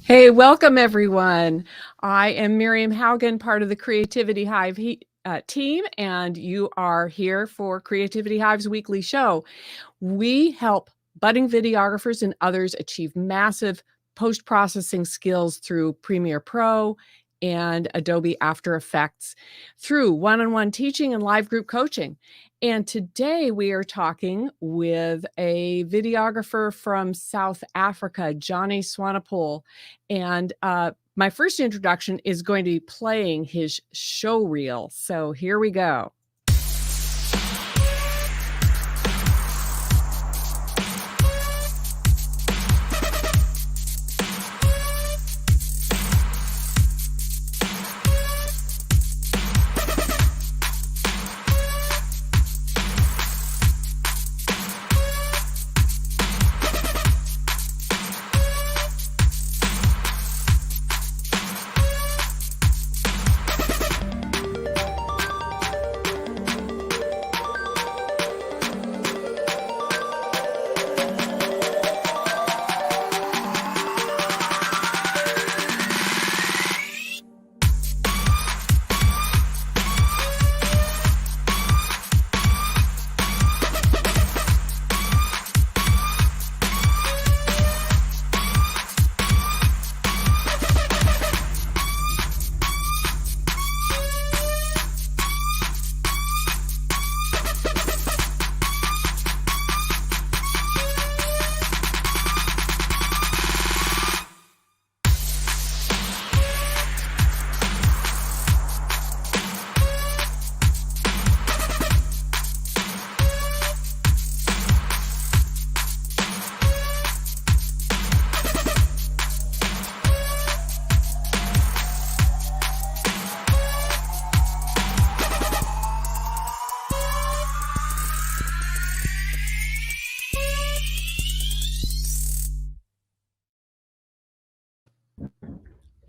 Hey, welcome everyone. I am Miriam Haugen, part of the Creativity-Hive team, and you are here for Creativity-Hive's weekly show. We help budding videographers and others achieve massive post-processing skills through Premiere Pro and Adobe After Effects through one-on-one teaching and live group coaching. And today we are talking with a videographer from South Africa, Johnny Swanepoel. And my first introduction is going to be playing his show reel. So here we go.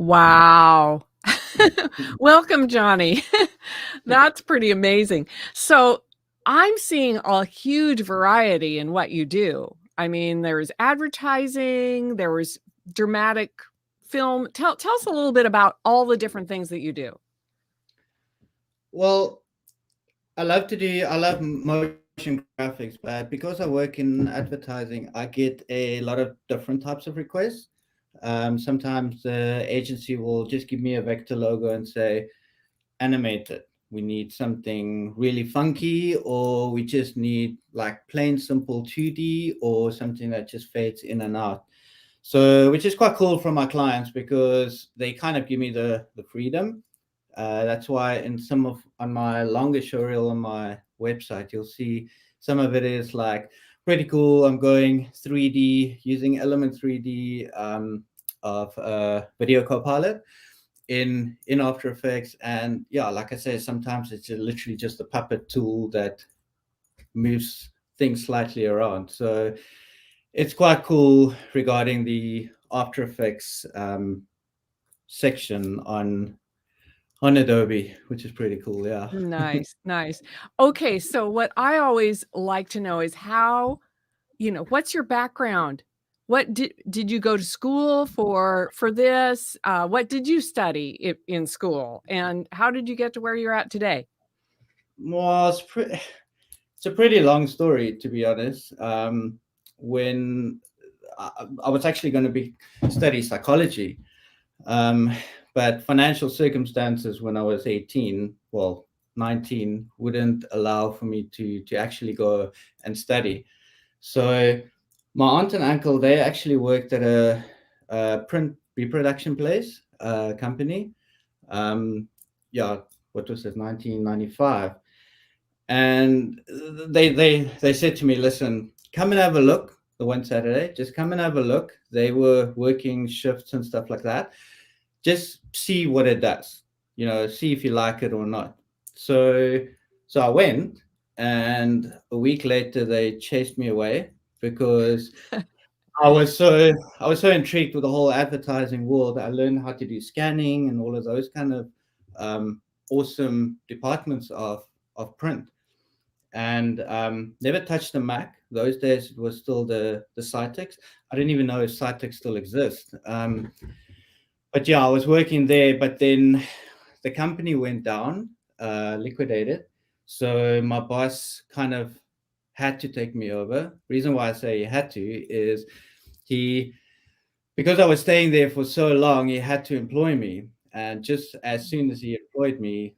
Wow. Welcome, Johnny. That's pretty amazing. So I'm seeing a huge variety in what you do. I mean, there's advertising, there was dramatic film. Tell us a little bit about all the different things that you do. Well, I love motion graphics, but because I work in advertising, I get a lot of different types of requests. Sometimes the agency will just give me a vector logo and say, animate it. We need something really funky, or we just need like plain simple 2D or something that just fades in and out. So, which is quite cool from my clients because they kind of give me the freedom. That's why in some of on my longer show reel on my website, you'll see some of it is like pretty cool. I'm going 3D using Element 3D of Video Copilot in After Effects, and yeah, like I say, sometimes it's literally just a puppet tool that moves things slightly around. So it's quite cool regarding the After Effects section on Adobe, which is pretty cool. Yeah. Nice, nice. Okay, so what I always like to know is how, what's your background? What did you go to school for this? What did you study in school? And how did you get to where you're at today? Well, it's a pretty long story, to be honest. When I was actually going to study psychology, um, but financial circumstances when I was 18, well, 19, wouldn't allow for me to actually go and study. So my aunt and uncle, they actually worked at a print reproduction place company. Yeah, what was it, 1995? And they said to me, listen, come and have a look the one Saturday. Just come and have a look. They were working shifts and stuff like that. Just see what it does. See if you like it or not. So I went, and a week later they chased me away because I was so intrigued with the whole advertising world. I learned how to do scanning and all of those kind of awesome departments of print, and never touched the Mac. Those days it was still the Cytex. I didn't even know if Cytex still exists. but yeah, I was working there, but then the company went down, liquidated. So my boss kind of had to take me over. Reason why I say he had to is he, because I was staying there for so long, he had to employ me. And just as soon as he employed me,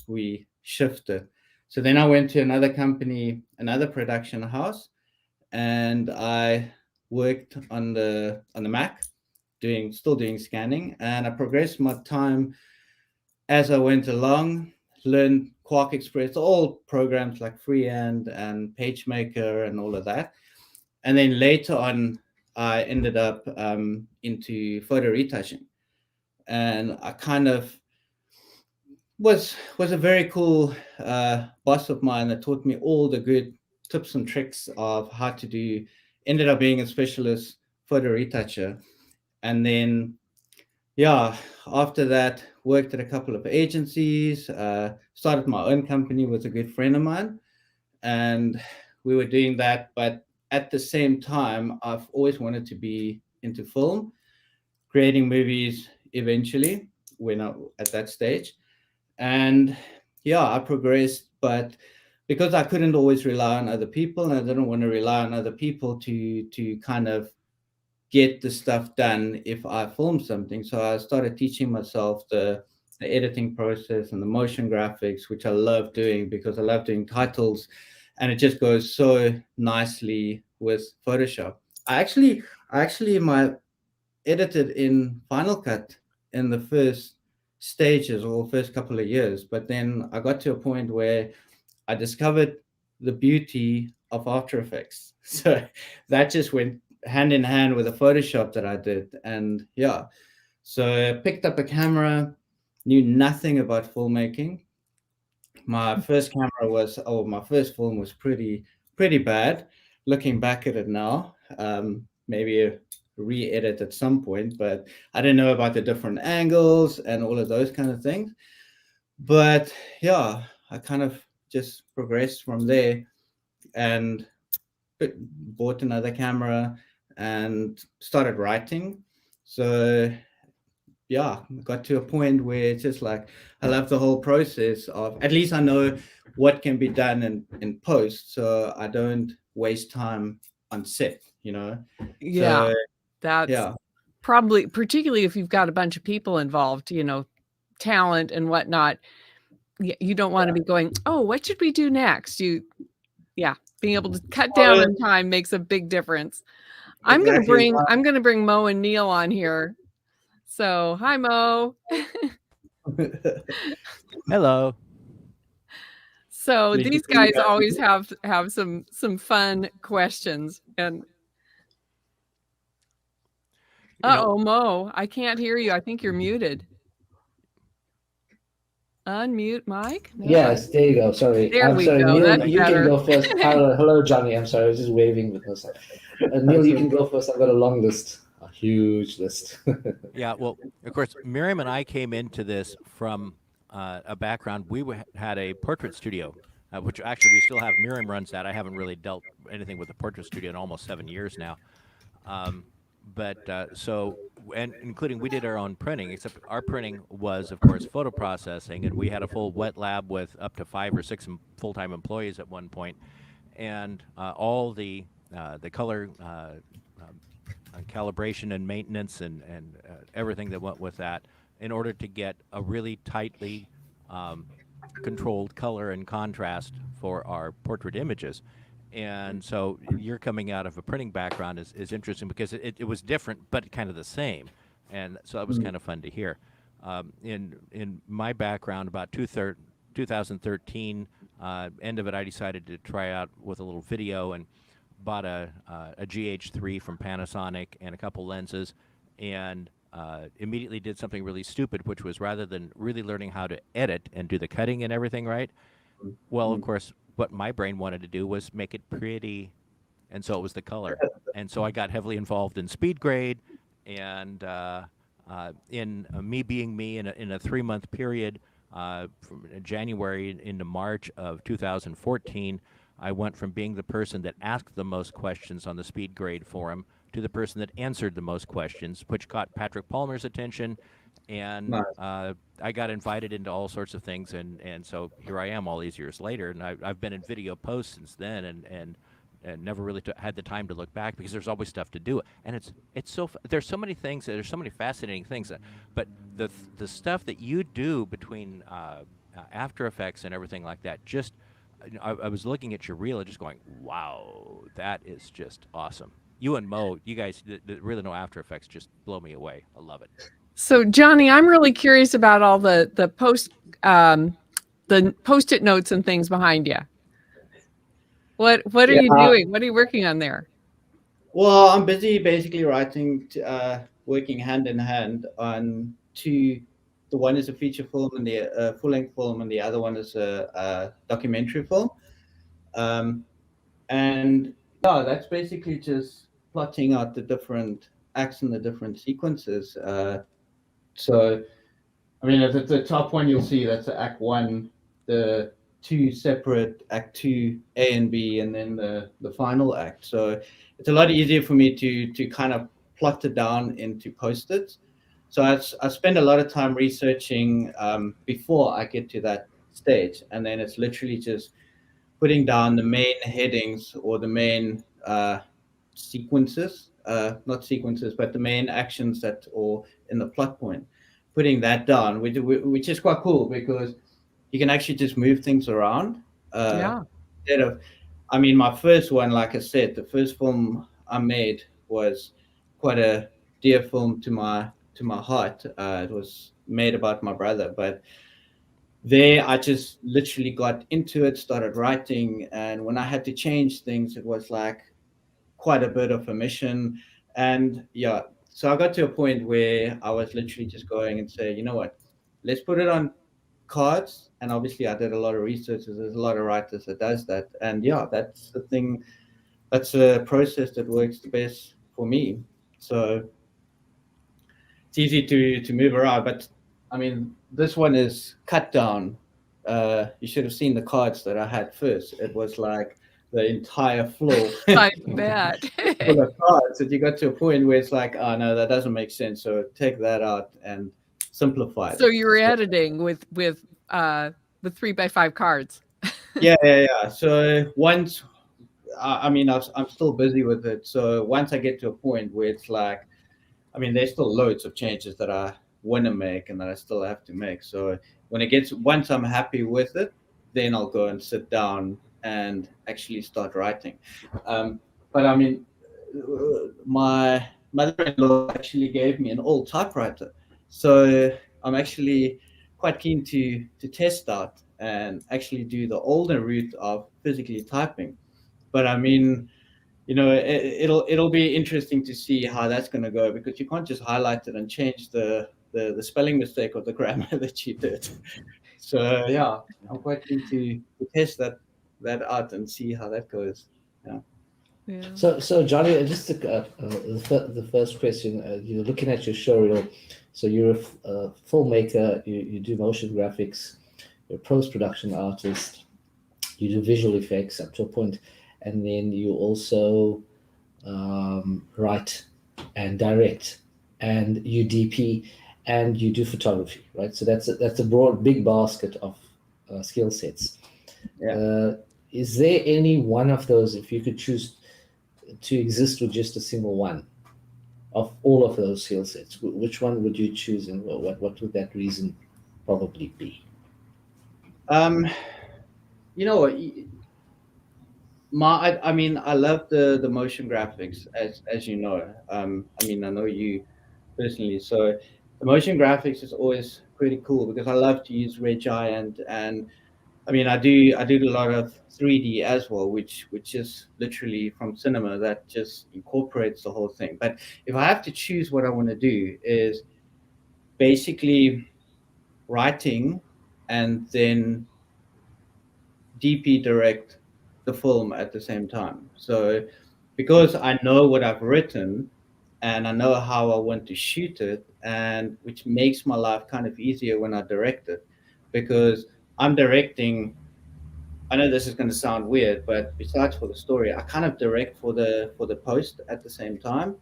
we shifted. So then I went to another company, another production house, and I worked on the Mac, doing scanning, and I progressed my time as I went along. Learned Quark Express, all programs like Freehand and PageMaker and all of that. And then later on, I ended up into photo retouching, and I kind of was a very cool boss of mine that taught me all the good tips and tricks of how to do. Ended up being a specialist photo retoucher, and then yeah, after that, worked at a couple of agencies. Started my own company with a good friend of mine, and we were doing that. But at the same time, I've always wanted to be into film, creating movies eventually when I at that stage. And yeah, I progressed, but because I couldn't always rely on other people, and I didn't want to rely on other people to kind of get the stuff done if I film something. So I started teaching myself the editing process and the motion graphics, which I love doing because I love doing titles, and it just goes so nicely with Photoshop. I actually my edited in Final Cut in the first stages or first couple of years, but then I got to a point where I discovered the beauty of After Effects. So that just went hand in hand with the Photoshop that I did. And yeah, so I picked up a camera, knew nothing about filmmaking. My first film was pretty bad. Looking back at it now, maybe a re-edit at some point, but I didn't know about the different angles and all of those kind of things. But yeah, I kind of just progressed from there and bought another camera and started writing. So yeah, got to a point where it's just like I love the whole process of, at least I know what can be done in post, so I don't waste time on set. Yeah, So that's yeah, probably, particularly if you've got a bunch of people involved, talent and whatnot. You don't want to be going, oh, what should we do next? Yeah, being able to cut down well, on time makes a big difference. I'm gonna exactly. bring I'm gonna bring Mo and Neil on here. So, hi, Mo. Hello. So Pleasure to these meet guys always you. have some fun questions. And You know, uh-oh, Mo, I can't hear you. I think you're muted. Unmute Mike? No. Yes, there you go. Sorry. There I'm we sorry, go. Neil, That's thank you you. can better. go first. Hello, hello, Johnny. I'm sorry, I was just waving because Neil, That's you can okay. go first. I've got a long list, a huge list. Yeah, well, of course, Miriam and I came into this from a background. Had a portrait studio, which actually we still have. Miriam runs that. I haven't really dealt anything with the portrait studio in almost 7 years now. Um, and including we did our own printing, except our printing was, of course, photo processing, and we had a full wet lab with up to 5 or 6 full-time employees at one point, and all the color calibration and maintenance and everything that went with that in order to get a really tightly um, controlled color and contrast for our portrait images. And so you're coming out of a printing background is interesting because it was different but kind of the same. And so that was Mm. kind of fun to hear. In my background, about 2013, end of it, I decided to try out with a little video and bought a GH3 from Panasonic and a couple lenses, and immediately did something really stupid, which was rather than really learning how to edit and do the cutting and everything right, well, of Mm. course, what my brain wanted to do was make it pretty, and so it was the color. And so I got heavily involved in speed grade, and in me being me in a 3 month period, from January into March of 2014, I went from being the person that asked the most questions on the speed grade forum to the person that answered the most questions, which caught Patrick Palmer's attention. And Nice. I got invited into all sorts of things, and so here I am all these years later, and I've been in video posts since then, and never really had the time to look back because there's always stuff to do, and it's so there's so many things, there's so many fascinating things, but the stuff that you do between After Effects and everything like that, just I was looking at your reel and just going, wow, that is just awesome. You and Mo, you guys that really know After Effects just blow me away. I love it. So Johnny, I'm really curious about all the Post-it notes and things behind you. What are you doing? What are you working on there? Well, I'm busy basically writing, working hand in hand on two. The one is a feature film and the full-length film, and the other one is a documentary film. And yeah, that's basically just plotting out the different acts and the different sequences. So, I mean, at the top one, you'll see that's Act 1, the two separate Act 2, A and B, and then the final act. So it's a lot easier for me to kind of plot it down into Post-its. So I spend a lot of time researching before I get to that stage. And then it's literally just putting down the main headings or the main sequences, not sequences, but the main actions that or in the plot point, putting that down, which is quite cool because you can actually just move things around. Yeah. Instead of, I mean, my first one, like I said, the first film I made was quite a dear film to my heart. It was made about my brother, but there I just literally got into it, started writing, and when I had to change things, it was like quite a bit of a mission. And yeah, so I got to a point where I was literally just going and say, you know what, let's put it on cards. And obviously I did a lot of research. There's a lot of writers that does that, and yeah, that's the thing, that's a process that works the best for me. So it's easy to move around, but I mean, this one is cut down. You should have seen the cards that I had first. It was like the entire floor I bet. full of cards that you got to a point where it's like, oh no, that doesn't make sense. So take that out and simplify it. So you were editing with 3x5 cards. Yeah. So once, I mean, I'm still busy with it. So once I get to a point where it's like, I mean, there's still loads of changes that I want to make and that I still have to make. So when it gets, once I'm happy with it, then I'll go and sit down and actually start writing. But I mean, my mother-in-law actually gave me an old typewriter. So I'm actually quite keen to test out and actually do the older route of physically typing. But I mean, you know, it'll be interesting to see how that's going to go, because you can't just highlight it and change the spelling mistake or the grammar that you did. So yeah, I'm quite keen to test that out and see how that goes. Yeah. So Johnny, just the first question, you're looking at your show reel. So you're a filmmaker, you do motion graphics, you're a post-production artist, you do visual effects up to a point, and then you also write and direct, and you DP, and you do photography, right? So that's a broad, big basket of skill sets. Yeah. Is there any one of those, if you could choose to exist with just a single one of all of those skill sets, which one would you choose, and what would that reason probably be? You know, I mean, I love the motion graphics, as you know. I mean, I know you personally, so the motion graphics is always pretty cool because I love to use Red Giant, and I mean, I do a lot of 3D as well, which is literally from cinema that just incorporates the whole thing. But if I have to choose, what I want to do is basically writing and then DP direct the film at the same time. So because I know what I've written and I know how I want to shoot it, and which makes my life kind of easier when I direct it, because I'm directing I know this is going to sound weird, but besides for the story, I kind of direct for the post at the same time.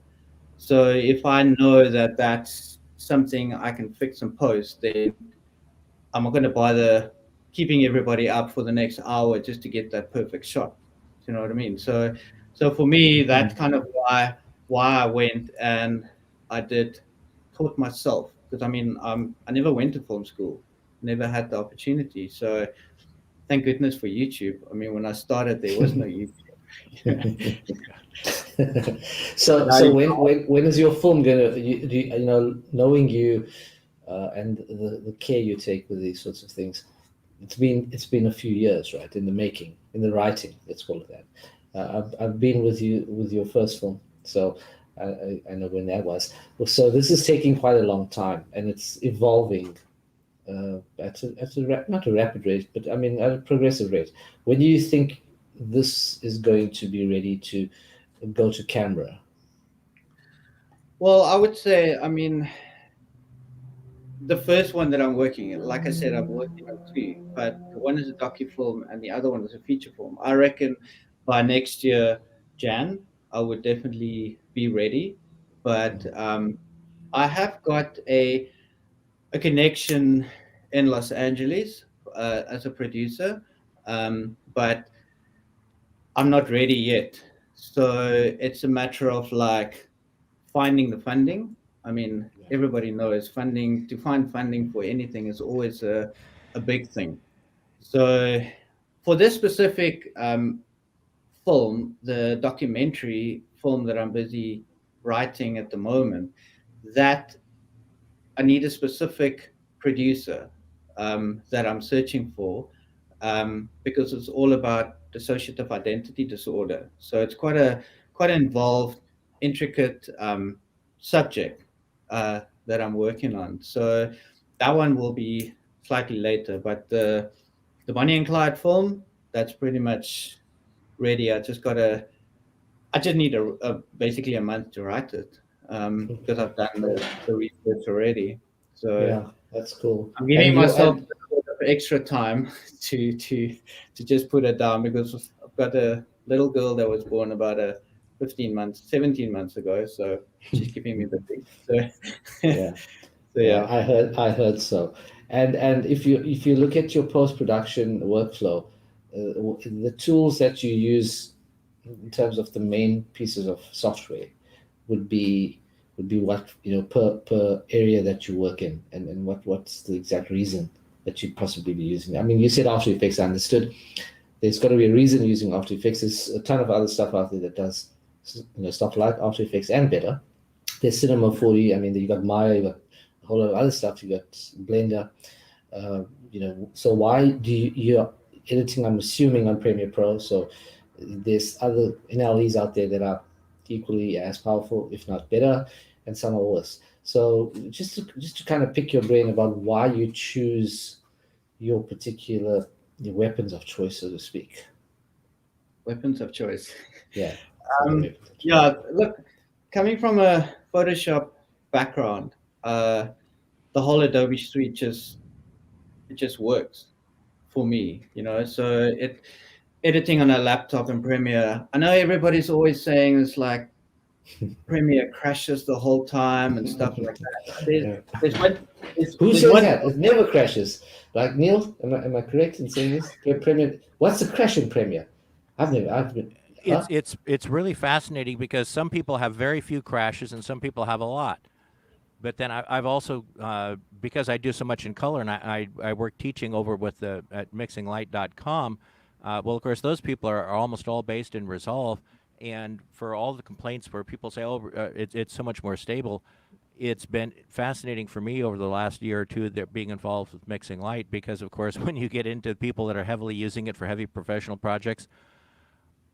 So if I know that that's something I can fix and post, then I'm not going to bother keeping everybody up for the next hour just to get that perfect shot. You know what I mean? So for me, that's kind of why I went and I did taught myself, because I mean I never went to film school, never had the opportunity. So thank goodness for YouTube. I mean, when I started, there was no YouTube. So when is your film gonna you know, knowing you and the care you take with these sorts of things, it's been a few years, right, in the making, in the writing, let's call it that. I've been with you with your first film, so I know when that was. So this is taking quite a long time, and it's evolving not a rapid rate, but I mean at a progressive rate. When do you think this is going to be ready to go to camera? Well, I would say, I mean, the first one that I'm working in, like I said, I'm working on two, but one is a docu-film and the other one is a feature film. I reckon by next year, Jan, I would definitely be ready. But I have got a connection in Los Angeles as a producer, but I'm not ready yet. So it's a matter of like finding the funding. I mean, everybody knows funding, to find funding for anything is always a big thing. So for this specific film, the documentary film that I'm busy writing at the moment, that I need a specific producer that I'm searching for, because it's all about dissociative identity disorder. So it's quite an involved, intricate subject that I'm working on. So that one will be slightly later, but the Bonnie and Clyde film, that's pretty much ready. I just need basically a month to write it, because I've done the research already. So Yeah, that's cool. I'm giving you myself a and little bit of extra time to just put it down, because I've got a little girl that was born about 17 months ago. So she's keeping me busy. So, yeah. so Yeah, yeah. I heard so. And if you look at your post-production workflow, the tools that you use in terms of the main pieces of software would be what, you know, per area that you work in, and what's the exact reason that you'd possibly be using. I mean, you said After Effects. I understood. There's got to be a reason using After Effects. There's a ton of other stuff out there that does, you know, stuff like After Effects and better. There's Cinema 40. I mean, you got Maya, you got a whole lot of other stuff. You got Blender. You know, so why do you're editing? I'm assuming on Premiere Pro. So there's other NLEs out there that are equally as powerful, if not better, and some are worse. So just to kind of pick your brain about why you choose your particular weapons of choice, so to speak. Weapons of choice. Yeah. Yeah. Look, coming from a Photoshop background, the whole Adobe suite just works for me, you know. So editing on a laptop in Premiere, I know everybody's always saying it's like Premiere crashes the whole time and stuff like that. There's one. Who There's says one. that? It never crashes. Like Neil, am I correct in saying this? Premiere. What's the crash in Premiere? I've been. Huh? It's really fascinating because some people have very few crashes and some people have a lot. But then I've also, because I do so much in color, and I work teaching over with at mixinglight.com. Well, of course, those people are almost all based in Resolve. And for all the complaints where people say, oh, it's so much more stable, it's been fascinating for me over the last year or two that being involved with Mixing Light, because, of course, when you get into people that are heavily using it for heavy professional projects,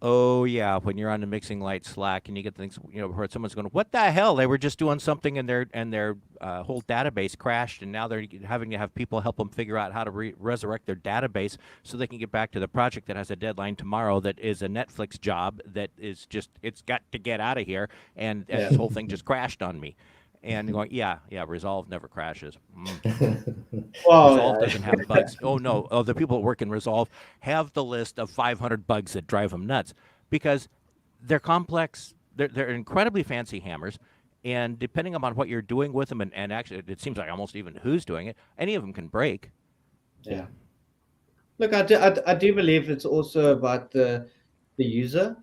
oh yeah, when you're on the Mixing Light Slack and you get things, you know, where someone's going, "What the hell? They were just doing something and their whole database crashed, and now they're having to have people help them figure out how to resurrect their database so they can get back to the project that has a deadline tomorrow. That is a Netflix job that is just it's got to get out of here, and this whole thing just crashed on me." and going, yeah, Resolve never crashes. Well, Resolve doesn't have bugs. Oh no, the people that work in Resolve have the list of 500 bugs that drive them nuts because they're complex. They're incredibly fancy hammers, and depending upon what you're doing with them, and actually it seems like almost even who's doing it, any of them can break. yeah. Look, I do believe it's also about the user.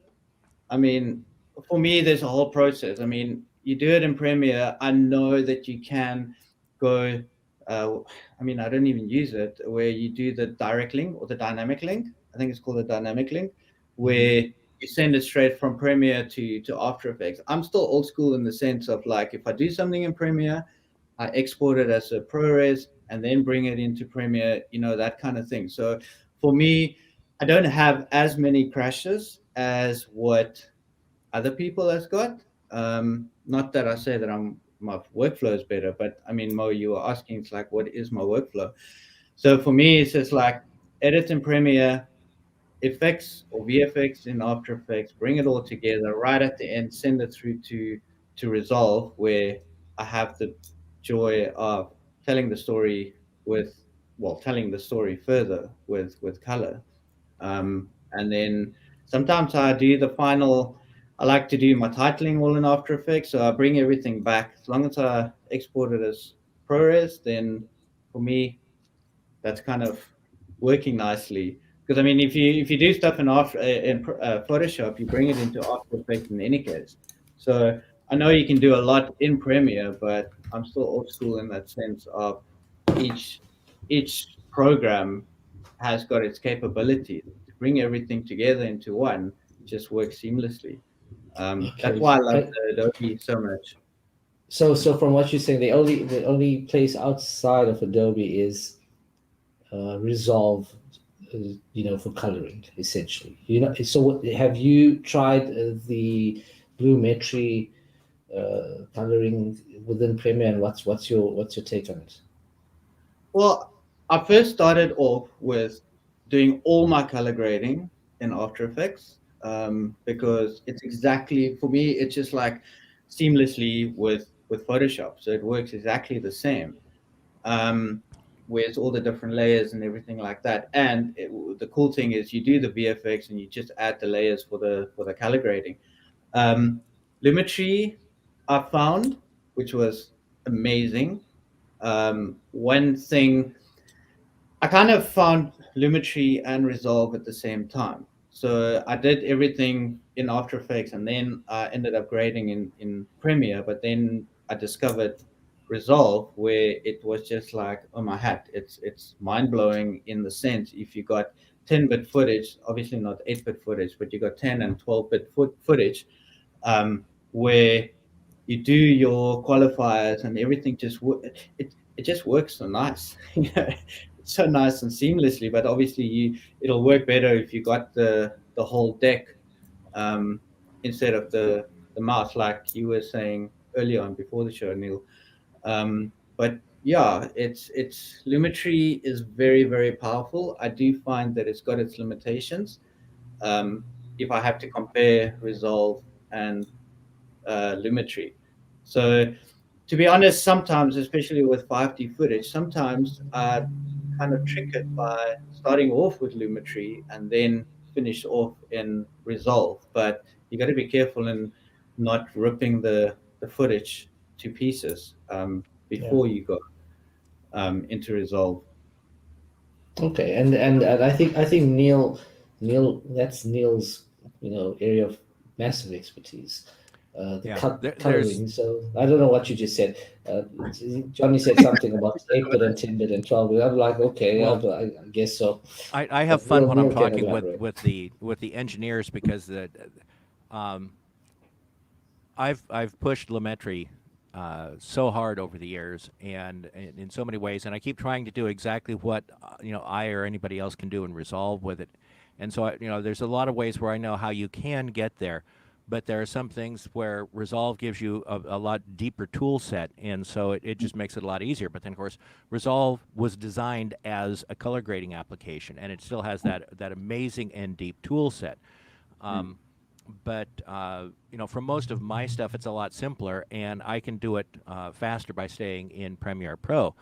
I mean, for me, there's a whole process. I mean, you do it in Premiere. I know that you can go. I mean, I don't even use it where you do the direct link or the dynamic link. I think it's called a dynamic link, where you send it straight from Premiere to After Effects. I'm still old school in the sense of like, if I do something in Premiere, I export it as a ProRes and then bring it into Premiere, that kind of thing. So for me, I don't have as many crashes as what other people has got. Not that I say that my workflow is better, but I mean, Mo, you were asking, it's like, what is my workflow? So for me, it's just like edit in Premiere, effects or VFX in After Effects, bring it all together right at the end, send it through to Resolve, where I have the joy of telling the story telling the story further with color. And then sometimes I do the final. I like to do my titling all in After Effects, so I bring everything back. As long as I export it as ProRes, then for me that's kind of working nicely. Because I mean, if you do stuff in Photoshop, you bring it into After Effects in any case. So I know you can do a lot in Premiere, but I'm still old school in that sense of each each program has got its capability to bring everything together into one. Just works seamlessly. That's Okay. why I love the Adobe so much. So from what you're saying, the only place outside of Adobe is Resolve, for coloring, essentially. So have you tried the Blumetry coloring within Premiere, and what's your take on it? Well, I first started off with doing all my color grading in After Effects because it's exactly for me. It's just like seamlessly with Photoshop, so it works exactly the same. Um, with all the different layers and everything like that. And the cool thing is you do the VFX and you just add the layers for the color grading. Um, Lumetri I found, which was amazing. One thing I kind of found Lumetri and Resolve at the same time. So I did everything in After Effects and then I ended up grading in Premiere, but then I discovered Resolve where it was just like, oh my hat, it's mind blowing in the sense if you got 10-bit footage, obviously not 8-bit footage, but you got 10 and 12-bit footage, where you do your qualifiers and everything it just works so nice. It's so nice and seamlessly. But obviously, it'll work better if you got the whole deck um, instead of the mouse, like you were saying earlier on before the show, Neil. But yeah, it's Lumetri is very very powerful. I do find that it's got its limitations. If I have to compare Resolve and Lumetri. So to be honest, sometimes, especially with 5D footage, sometimes I kind of trick it by starting off with Lumetri and then finish off in Resolve. But you got to be careful in not ripping the footage to pieces Yeah. before you go into Resolve. Okay, and I think Neil, that's Neil's area of massive expertise, the Yeah, there's coloring. So I don't know what you just said. Uh, Johnny said something about 8-bit and 10-bit and 12-bit. I'm like, okay, yeah, well, but I guess so. I have But fun when I'm Neil can talking with elaborate. the engineers because um, I've pushed Lumetri so hard over the years and in so many ways, and I keep trying to do exactly what I or anybody else can do and Resolve with it. And so there's a lot of ways where I know how you can get there, but there are some things where Resolve gives you a lot deeper tool set, and so it just makes it a lot easier. But then, of course, Resolve was designed as a color grading application, and it still has that amazing and deep tool set. but for most of my stuff, it's a lot simpler, and I can do it faster by staying in Premiere Pro.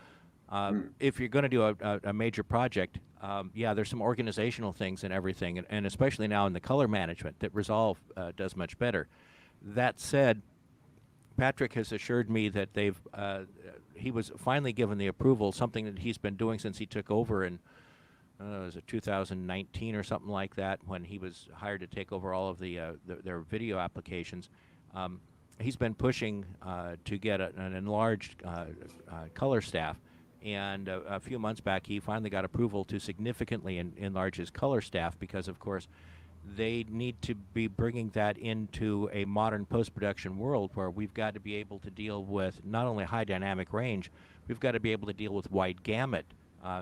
If you're going to do a major project, yeah, there's some organizational things and everything, and especially now in the color management that Resolve does much better. That said, Patrick has assured me that he was finally given the approval, something that he's been doing since he took over in was it 2019 or something like that, when he was hired to take over all of their video applications. He's been pushing to get an enlarged color staff, and a few months back he finally got approval to significantly enlarge his color staff, because of course they need to be bringing that into a modern post-production world where we've got to be able to deal with not only high dynamic range, we've got to be able to deal with wide gamut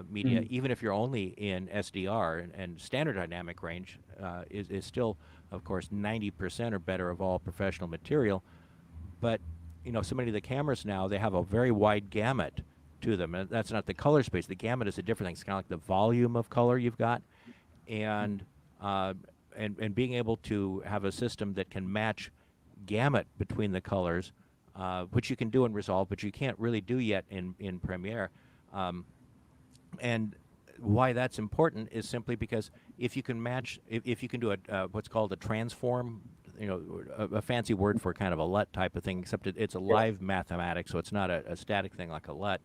media, even if you're only in SDR, and standard dynamic range is still, of course, 90% or better of all professional material. But so many of the cameras now, they have a very wide gamut to them, and that's not the color space. The gamut is a different thing. It's kind of like the volume of color you've got, and being able to have a system that can match gamut between the colors, which you can do in Resolve, but you can't really do yet in Premiere. And why that's important is simply because if you can match, if you can do what's called a transform, a fancy word for kind of a LUT type of thing, except it's a live mathematics, so it's not a static thing like a LUT.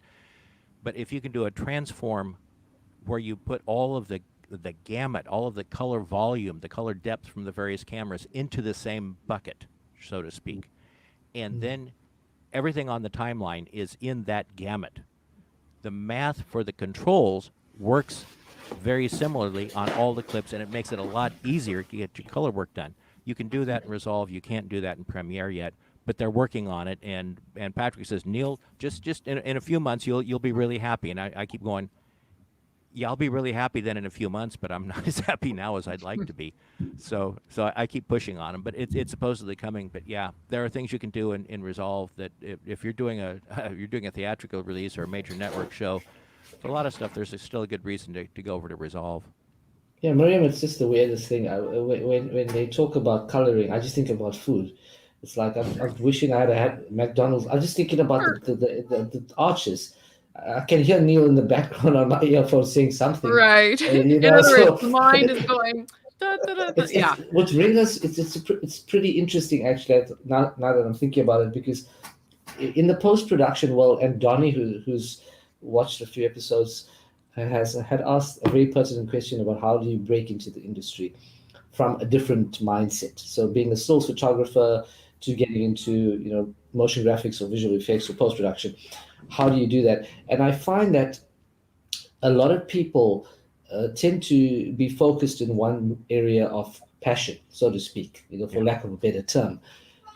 But if you can do a transform where you put all of the gamut, all of the color volume, the color depth from the various cameras into the same bucket, so to speak, and then everything on the timeline is in that gamut, the math for the controls works very similarly on all the clips, and it makes it a lot easier to get your color work done. You can do that in Resolve. You can't do that in Premiere yet, but they're working on it. And Patrick says, Neil, just in a few months you'll be really happy. And I keep going, yeah, I'll be really happy then in a few months, but I'm not as happy now as I'd like to be. So I keep pushing on them, but it's supposedly coming. But yeah, there are things you can do in Resolve that if you're doing a theatrical release or a major network show, for a lot of stuff, there's still a good reason to go over to Resolve. Yeah, Miriam, it's just the weirdest thing. When they talk about coloring, I just think about food. It's like I'm wishing I had McDonald's. I'm just thinking about the arches. I can hear Neil in the background on my earphone saying something. Right. In other words, the mind is going. Yeah. What brings us, it's pretty interesting actually. Now that I'm thinking about it, because in the post-production world, and Donnie, who's watched a few episodes, had asked a very pertinent question about how do you break into the industry from a different mindset. So being a still photographer to getting into motion graphics or visual effects or post-production, how do you do that? And I find that a lot of people tend to be focused in one area of passion, so to speak, for lack of a better term.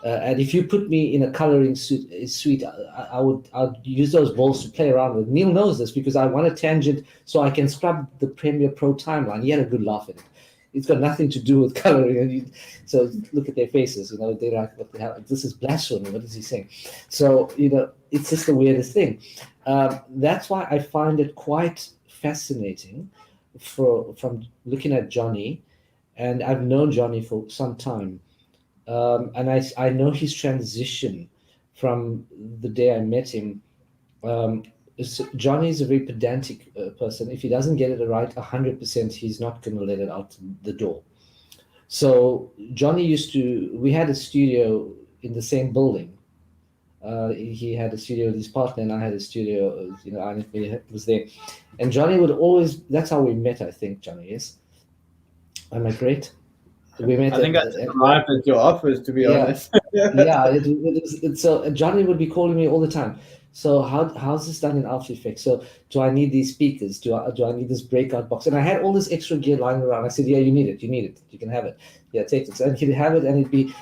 And if you put me in a coloring suite, I'd use those balls to play around with. Neil knows this because I want a tangent so I can scrub the Premiere Pro timeline. He had a good laugh at it. It's got nothing to do with coloring. So look at their faces. They're like, what the hell? This is blasphemy. What is he saying? So, it's just the weirdest thing. That's why I find it quite fascinating from looking at Johnny. And I've known Johnny for some time. And I know his transition from the day I met him. Johnny is a very pedantic person. If he doesn't get it right 100%, he's not going to let it out the door. So Johnny we had a studio in the same building. He had a studio with his partner, and I had a studio, I was there. And Johnny would always, that's how we met, I think, Johnny, yes? Am I correct? We met. I think I arrived at your office, to be honest. Yeah, so Johnny would be calling me all the time. So how's this done in After Effects? So do I need these speakers? Do I need this breakout box? And I had all this extra gear lying around. I said, yeah, you need it. You can have it. Yeah, take it. And he'd have it, and it'd be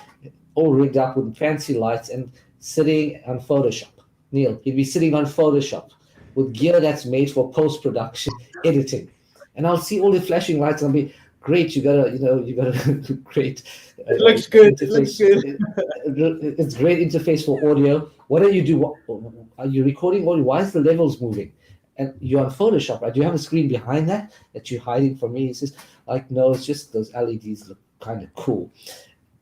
all rigged up with fancy lights and sitting on Photoshop. Neil, he'd be sitting on Photoshop with gear that's made for post-production editing. And I'll see all the flashing lights, and I'll be, great, you got a great. It looks good. It looks good. It's great interface for audio. What do you do? Are you recording audio? Why is the levels moving? And you're on Photoshop, right? Do you have a screen behind that you're hiding from me? He says, no, it's just those LEDs look kind of cool.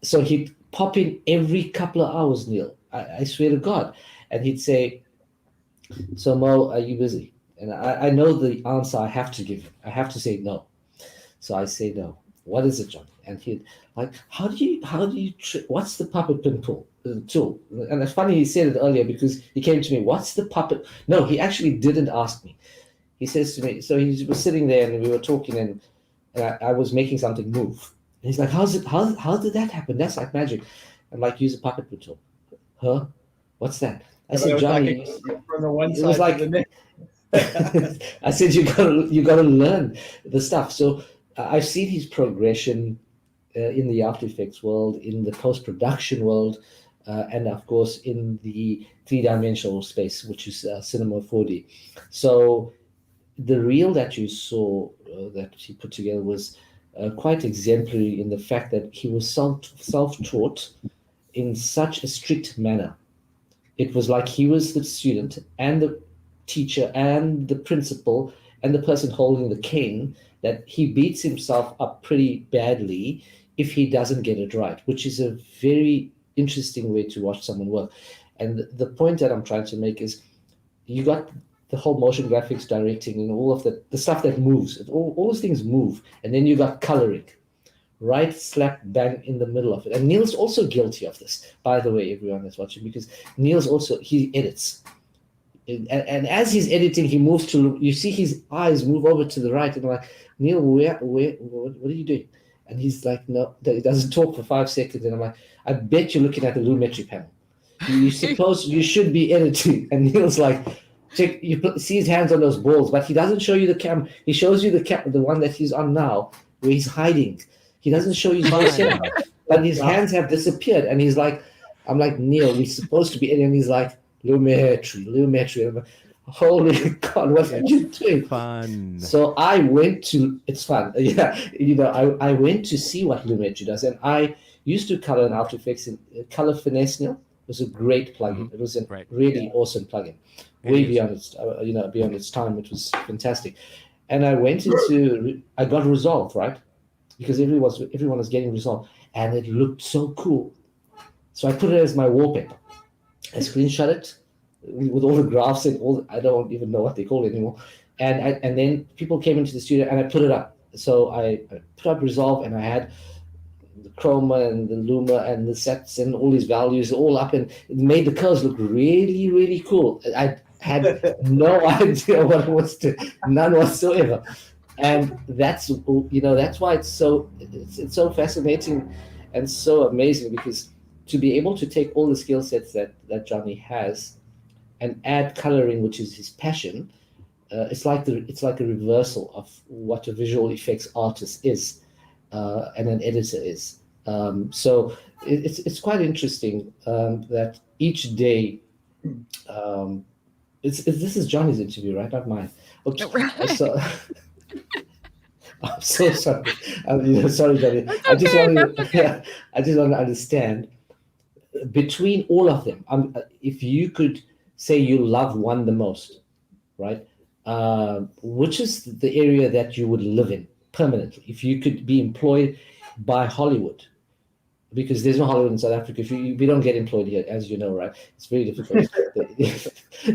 So he'd pop in every couple of hours, Neil. I swear to God. And he'd say, "So Mo, are you busy?" And I know the answer I have to give. I have to say no. So I say no. What is it, Johnny? And he'd like, what's the puppet pin tool? And it's funny he said it earlier because he came to me, what's the puppet? No, he actually didn't ask me. He says to me, so he was sitting there and we were talking and I was making something move. And he's like, how did that happen? That's like magic. I'm like, use a puppet pin tool. Huh? What's that? I said, Johnny, from the one it was side like, to the next. I said you gotta learn the stuff. So I've seen his progression in the After Effects world, in the post-production world, and of course in the three-dimensional space, which is Cinema 4D. So the reel that you saw that he put together was quite exemplary in the fact that he was self-taught in such a strict manner. It was like he was the student and the teacher and the principal and the person holding the cane, that he beats himself up pretty badly if he doesn't get it right, which is a very interesting way to watch someone work. And the point that I'm trying to make is you got the whole motion graphics directing and all of the stuff that moves. All those things move. And then you got coloring right slap bang in the middle of it. And Neil's also guilty of this, by the way, everyone that's watching, because Neil's also, he edits. And as he's editing, he moves to, you see his eyes move over to the right. And I'm like, Neil, what are you doing? And he's like, no, he doesn't talk for 5 seconds. And I'm like, I bet you're looking at the lumetri panel. You suppose you should be editing. And Neil's like, check, see his hands on those balls, but he doesn't show you the cam. He shows you the one that he's on now, where he's hiding. He doesn't show you his setup, but his hands have disappeared. And he's like, I'm like, Neil, we're supposed to be editing. And he's like, lumetri. I'm like, holy God, what are you doing? Fun. So I went to, it's fun. Yeah, I went to see what lumetri does. And I used to color in After Effects in Color Finesse, Neil. It was a great plugin. Mm-hmm. It was a really awesome plugin. Way beyond its time. It was fantastic. And I went I got Resolve, right? Because everyone was getting Resolve. And it looked so cool. So I put it as my wallpaper. I screenshot it with all the graphs and I don't even know what they call it anymore. And then people came into the studio and I put it up. So I put up Resolve and I had the chroma and the luma and the sets and all these values all up, and it made the curves look really, really cool. I had no idea what it was none whatsoever. And that's why it's so fascinating and so amazing, because to be able to take all the skill sets that Johnny has and add coloring, which is his passion, it's like a reversal of what a visual effects artist is and an editor is. So it's quite interesting that each day. This is Johnny's interview, right? Not mine. Okay. Right. So, I'm so sorry. Sorry, Johnny. That's I just okay, want that's okay. I just want to understand between all of them. If you could say you love one the most, right? Which is the area that you would live in permanently if you could be employed by Hollywood? Because there's no Hollywood in South Africa. We don't get employed here, as you know, right? It's very difficult.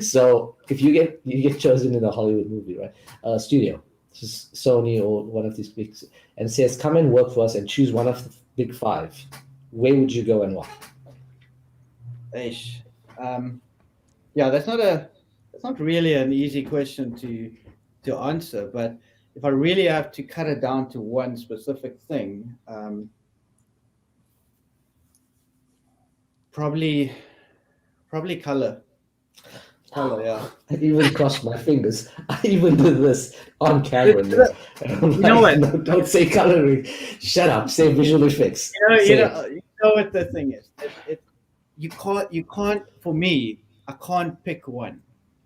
So if you get chosen in a Hollywood movie, right? Studio, Sony or one of these big, and says, come and work for us and choose one of the big 5. Where would you go and why? Ish. Yeah, that's not really an easy question to answer. But if I really have to cut it down to one specific thing, probably color. Color, yeah. I even crossed my fingers. I even did this on camera. No, don't say coloring. Shut up. Say visual effects. You know what the thing is. You can't. For me, I can't pick one,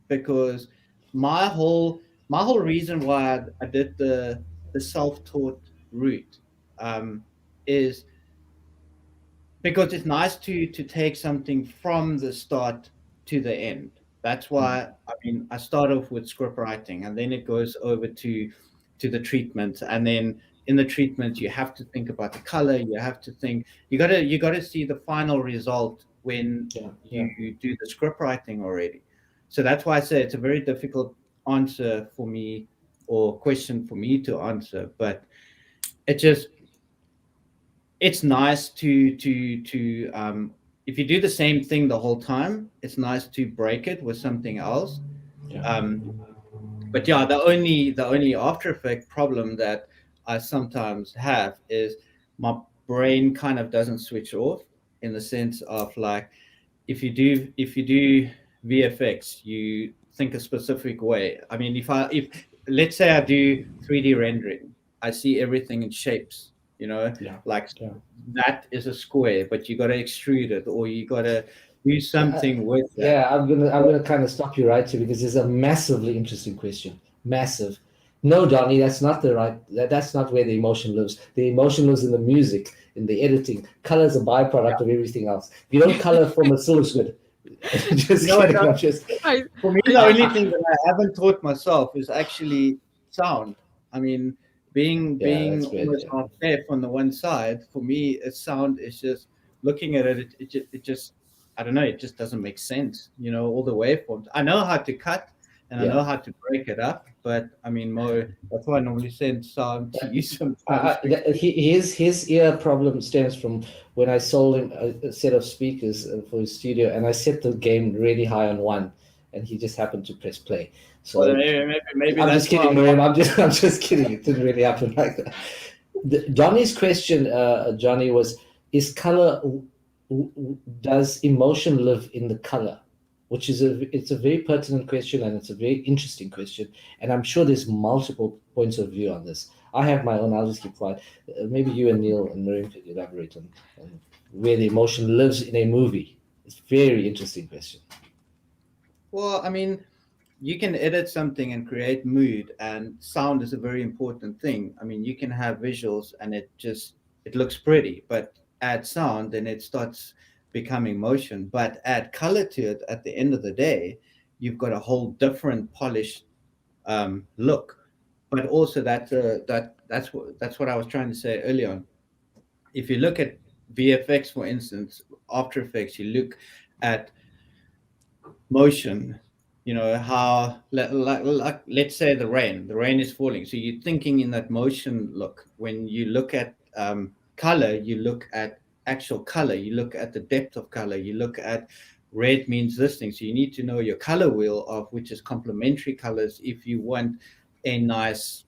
because my whole reason why I did the self-taught route is because it's nice to take something from the start to the end. That's why I start off with script writing, and then it goes over to the treatment, and then in the treatment, you have to think about the color. You have to think. You got to see the final result when you do the script writing already. So that's why I say it's a very difficult answer for me, or question for me to answer. But it just it's nice to if you do the same thing the whole time, it's nice to break it with something else. But yeah, the only After Effect problem that I sometimes have is my brain kind of doesn't switch off, in the sense of, like, if you do VFX, you think a specific way. I mean, if let's say I do 3D rendering, I see everything in shapes, like that is a square, but you got to extrude it, or you got to do something with that. Yeah, I'm gonna kind of stop you right here, because it's a massively interesting question. Massive. No, Johnny, that's not the right. That's not where the emotion lives. The emotion lives in the music, in the editing. Color is a byproduct of everything else. If you don't color film, it still looks good. Just kidding. I'm just. For me, the only thing that I haven't taught myself is actually sound. I mean, being that's great, almost half deaf on the one side, for me, sound is just looking at it. It just, I don't know. It just doesn't make sense. All the waveforms. I know how to cut, and I know how to break it up. But I mean, that's why I normally send sound to you sometimes. His ear problem stems from when I sold him a set of speakers for his studio, and I set the game really high on one, and he just happened to press play. So well, maybe I'm that's just kidding, Miriam. I'm just kidding. It didn't really happen like that. Johnny's question, Johnny, was: is color? Does emotion live in the color? Which is it's a very pertinent question, and it's a very interesting question. And I'm sure there's multiple points of view on this. I have my own. I'll just keep quiet. Maybe you and Neil and Miriam could elaborate on where the emotion lives in a movie. It's a very interesting question. Well, I mean, you can edit something and create mood, and sound is a very important thing. I mean, you can have visuals and it looks pretty, but add sound and it starts becoming motion. But add color to it, at the end of the day, you've got a whole different polished look. But also that's what I was trying to say earlier on. If you look at VFX, for instance, After Effects, you look at motion, how, like, let's say the rain is falling, so you're thinking in that motion look. When you look at color, you look at actual color, you look at the depth of color, you look at red means this thing, so you need to know your color wheel, of which is complementary colors. If you want a nice,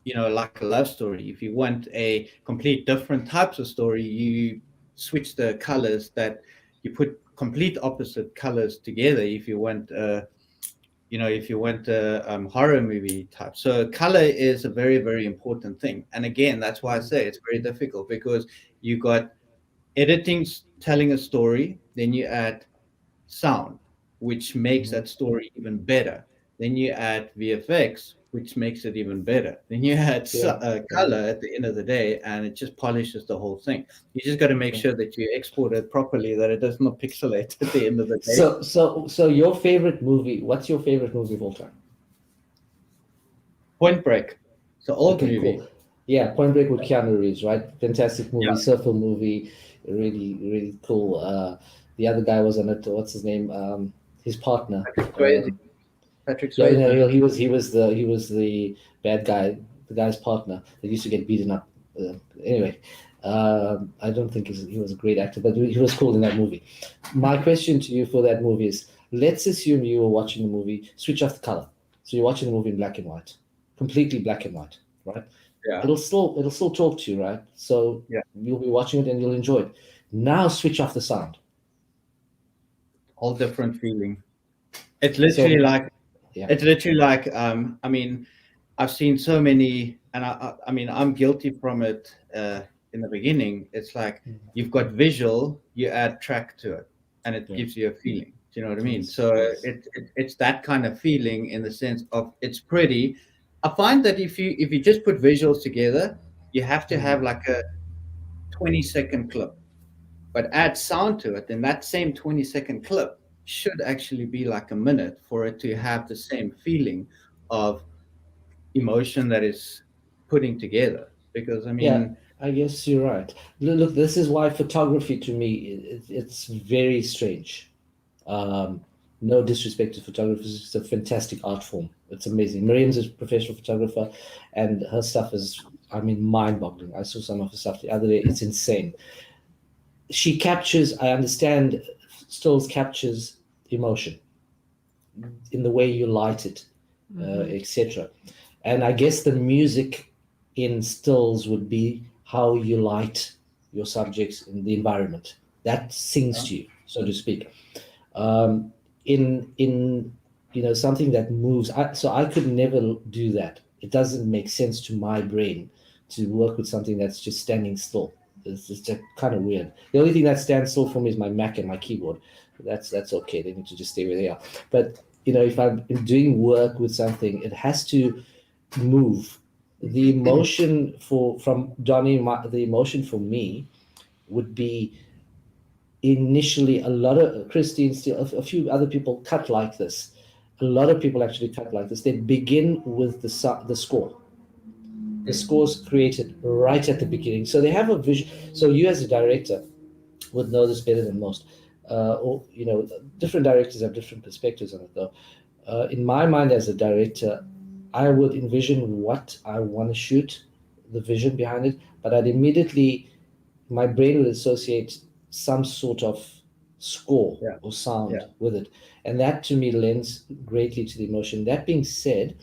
like a love story, if you want a complete different types of story, you switch the colors, that you put complete opposite colors together. If you want a horror movie type, so color is a very, very important thing. And again, that's why I say it's very difficult, because you got editing telling a story, then you add sound, which makes that story even better. Then you add VFX, which makes it even better. Then you add color at the end of the day, and it just polishes the whole thing. You just got to make sure that you export it properly, that it does not pixelate at the end of the day. So your favorite movie? What's your favorite movie of all time? Point Break. It's an old movie. Cool. Yeah, Point Break with Keanu Reeves, right? Fantastic movie, surfer movie, really, really cool. The other guy was on it. What's his name? His partner. Patrick Swayze. Yeah, he was the bad guy, the guy's partner. They used to get beaten up. Anyway, I don't think he was a great actor, but he was cool in that movie. My question to you for that movie is: let's assume you were watching the movie, switch off the color, so you're watching the movie in black and white, completely black and white, right? Yeah. It'll still talk to you, right? So you'll be watching it and you'll enjoy it. Now switch off the sound. Whole different feeling. It's literally I mean, I've seen so many, and I mean, I'm guilty from it in the beginning. It's like you've got visual, you add track to it, and it gives you a feeling. Do you know what I mean? So it's that kind of feeling, in the sense of it's pretty. I find that if you just put visuals together, you have to have like a 20-second clip, but add sound to it, then that same 20-second clip should actually be like a minute, for it to have the same feeling of emotion that is putting together. Because I Yeah, mean, I guess you're right. Look, this is why photography to me, it's very strange. Um, no disrespect to photographers, it's a fantastic art form. It's amazing. Miriam's a professional photographer, and her stuff is, I mean, mind-boggling. I saw some of her stuff the other day. It's insane. She captures, I understand, stills captures emotion in the way you light it, etc. And I guess the music in stills would be how you light your subjects in the environment. That sings to you, so to speak. Um, in something that moves. So I could never do that. It doesn't make sense to my brain to work with something that's just standing still. It's just kind of weird. The only thing that stands still for me is my Mac and my keyboard. That's okay. They need to just stay where they are. But if I'm doing work with something, it has to move. The emotion from Johnny, the emotion for me would be initially a lot of Christine, still a few other people cut like this. A lot of people actually cut like this. They begin with the score. The score's created right at the beginning, so they have a vision. So you, as a director, would know this better than most. Or different directors have different perspectives on it, though. In my mind, as a director, I would envision what I want to shoot, the vision behind it, but I'd immediately, my brain would associate some sort of score Yeah. or sound Yeah. with it, and that to me lends greatly to the emotion. That being said,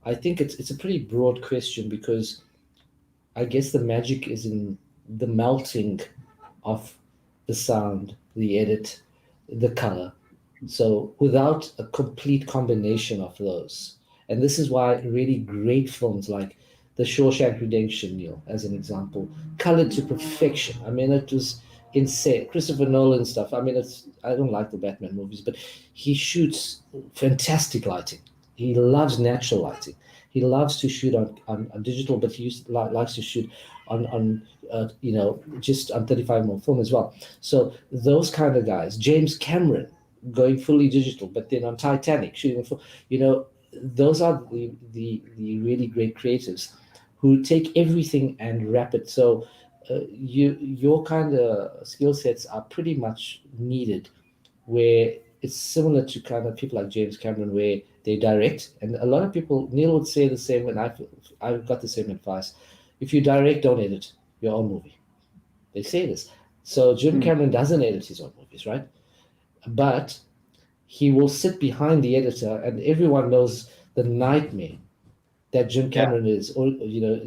I think it's a pretty broad question, because I guess the magic is in the melting of the sound, the edit, the color. So without a complete combination of those, and this is why really great films like The Shawshank Redemption, Neil, as an example, colored to perfection. I mean, it was insane. Christopher Nolan stuff. I mean, I don't like the Batman movies, but he shoots fantastic lighting. He loves natural lighting. He loves to shoot on digital, but he likes to shoot on just on 35mm film as well. So those kind of guys, James Cameron, going fully digital, but then on Titanic shooting for, those are the really great creatives who take everything and wrap it. So your kind of skill sets are pretty much needed, where it's similar to kind of people like James Cameron, where they direct, and a lot of people, Neil would say the same, and I've got the same advice. If you direct, don't edit your own movie. They say this. So Jim Cameron doesn't edit his own movies, right? But he will sit behind the editor, and everyone knows the nightmare that Jim Cameron is, or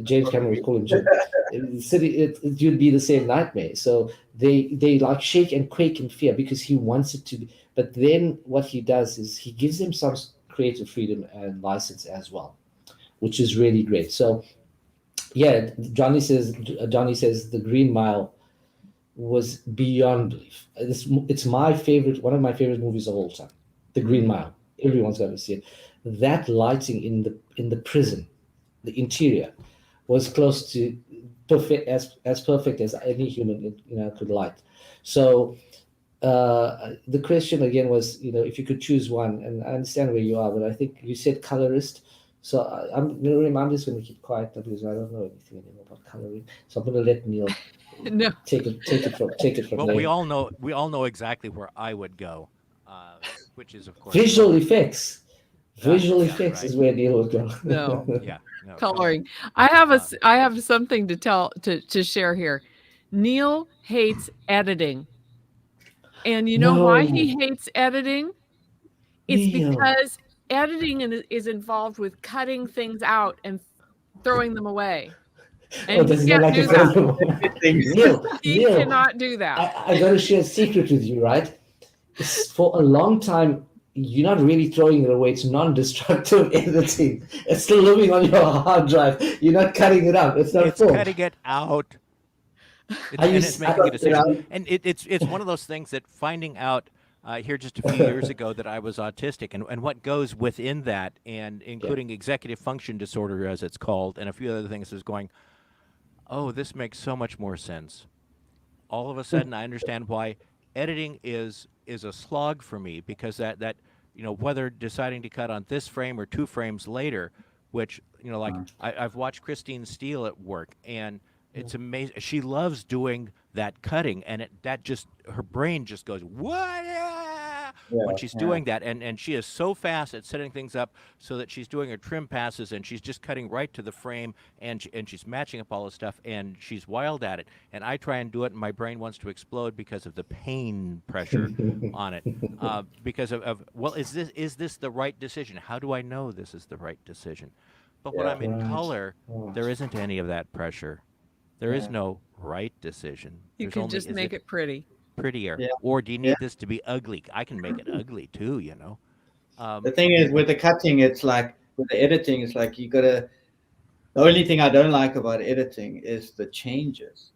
James Cameron would call him Jim. You'd be the same nightmare. So they like shake and quake in fear, because he wants it to be. But then what he does is he gives them some creative freedom and license as well, which is really great. So yeah, Johnny says The Green Mile was beyond belief. It's my favorite, one of my favorite movies of all time, The Green Mile. Everyone's got to see it. That lighting in the prison, the interior, was close to perfect, as perfect as any human could light. So the question again was, if you could choose one, and I understand where you are, but I think you said colorist. So I'm just going to keep quiet because I don't know anything anymore about coloring. So I'm going to let Neil No. take it from Well, there. we all know exactly where I would go, which is of course Visual coloring. effects. Ah, Visual yeah, effects right. is where Neil would go. No. Yeah, no Coloring. coloring. I have something to share here. Neil hates editing. And you know why No, he hates editing? It's Neil. because editing is involved with cutting things out and throwing them away. Oh, And he does he not can't like to do throw that. them away? things. He Neil, cannot do that. I got to share a secret with you, right? For a long time, you're not really throwing it away. It's non-destructive editing. It's still living on your hard drive. You're not cutting it out. It's not It's film. cutting it out. Are you? It's making a decision. And it's one of those things that finding out here just a few years ago that I was autistic, and what goes within that, and including executive function disorder, as it's called, and a few other things, is going, oh, this makes so much more sense. All of a sudden, I understand why editing is a slog for me, because that whether deciding to cut on this frame or 2 frames later, which, like I've watched Christine Steele at work, and it's amazing. She loves doing that cutting, and her brain just goes, what? When she's doing that, and she is so fast at setting things up so that she's doing her trim passes, and she's just cutting right to the frame, and she's matching up all the stuff, and she's wild at it. And I try and do it, and my brain wants to explode because of the pain pressure on it, because of well, is this the right decision? How do I know this is the right decision? But when I'm in color, there isn't any of that pressure. There is no right decision. You There's can only, just is make it it pretty. prettier, Yeah. or do you need this to be ugly? I can make it ugly too, The thing is, with the cutting, it's like with the editing, it's like you gotta. The only thing I don't like about editing is the changes.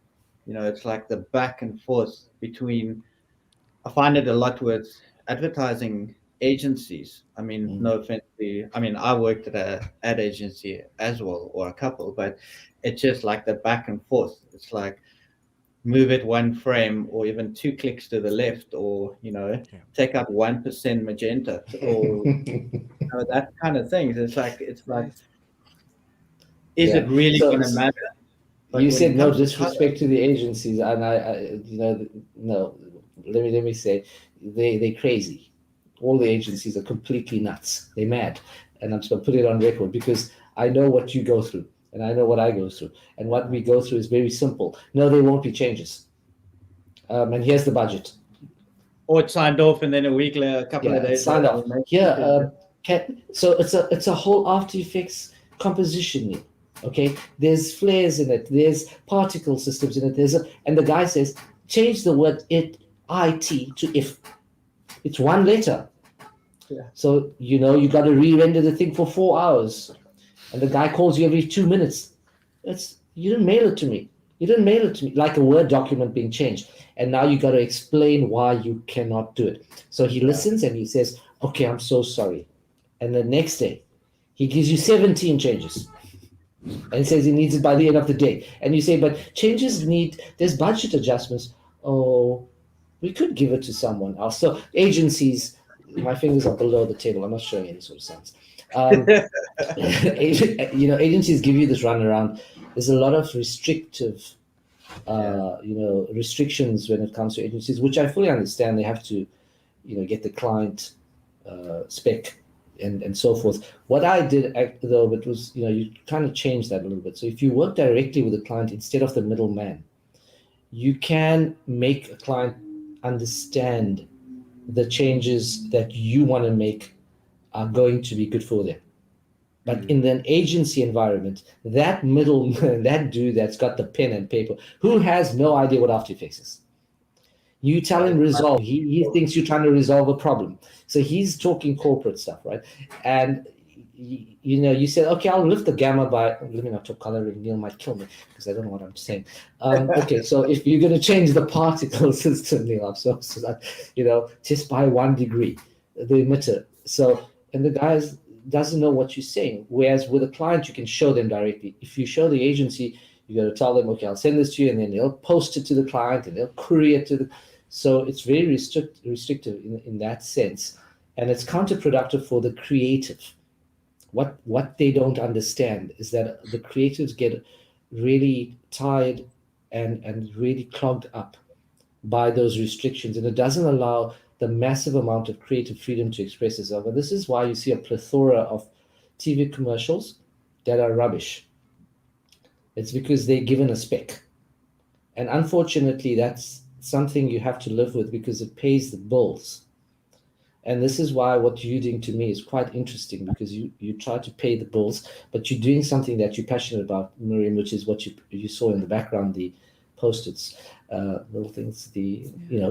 It's like the back and forth between. I find it a lot with advertising agencies. I mean, no offense I worked at an ad agency as well, or a couple, but it's just like the back and forth. It's like move it one frame or even 2 clicks to the left, or take out 1% magenta, or that kind of things. It's like is it really going to matter? But you said no disrespect to the agencies, and no. Let me say, they're crazy. All the agencies are completely nuts. They're mad, and I'm just going to put it on record because I know what you go through, and I know what I go through, and what we go through is very simple. No, there won't be changes, and here's the budget. Or it's signed off, and then a week later, a couple of days signed off. So it's a whole After Effects composition. Okay, there's flares in it, there's particle systems in it, and the guy says change the word it to if. It's one letter. So you got to re-render the thing for 4 hours, and the guy calls you every 2 minutes. You didn't mail it to me. Like a Word document being changed, and now you got to explain why you cannot do it. So he listens and he says, okay, I'm so sorry, and the next day he gives you 17 changes. And he says he needs it by the end of the day. And you say, but there's budget adjustments. Oh, we could give it to someone else. So agencies, my fingers are below the table. I'm not showing any sort of signs. Agencies give you this runaround. There's a lot of restrictions when it comes to agencies, which I fully understand. They have to, get the client spec and so forth. What I did though, it was, you kind of change that a little bit. So if you work directly with the client instead of the middleman, you can make a client understand the changes that you want to make are going to be good for them. But in an agency environment, that middleman, that dude that's got the pen and paper, who has no idea what After Effects is, you tell him resolve. He thinks you're trying to resolve a problem. So he's talking corporate stuff, right? And you said, okay, I'll lift the gamma by, let me not talk coloring, Neil might kill me because I don't know what I'm saying. Okay, so if you're going to change the particle system, Neil, I'm so that, just by 1 degree, the emitter. So, and the guy doesn't know what you're saying. Whereas with a client, you can show them directly. If you show the agency, you got to tell them, okay, I'll send this to you, and then they'll post it to the client and they'll courier it to the. So it's very restrictive in that sense, and it's counterproductive for the creative. What they don't understand is that the creatives get really tired and really clogged up by those restrictions, and it doesn't allow the massive amount of creative freedom to express itself. And this is why you see a plethora of TV commercials that are rubbish. It's because they're given a spec. And unfortunately, that's something you have to live with because it pays the bills. And this is why what you're doing to me is quite interesting, because you try to pay the bills, but you're doing something that you're passionate about, Miriam, which is what you saw in the background, the Post-its, little things,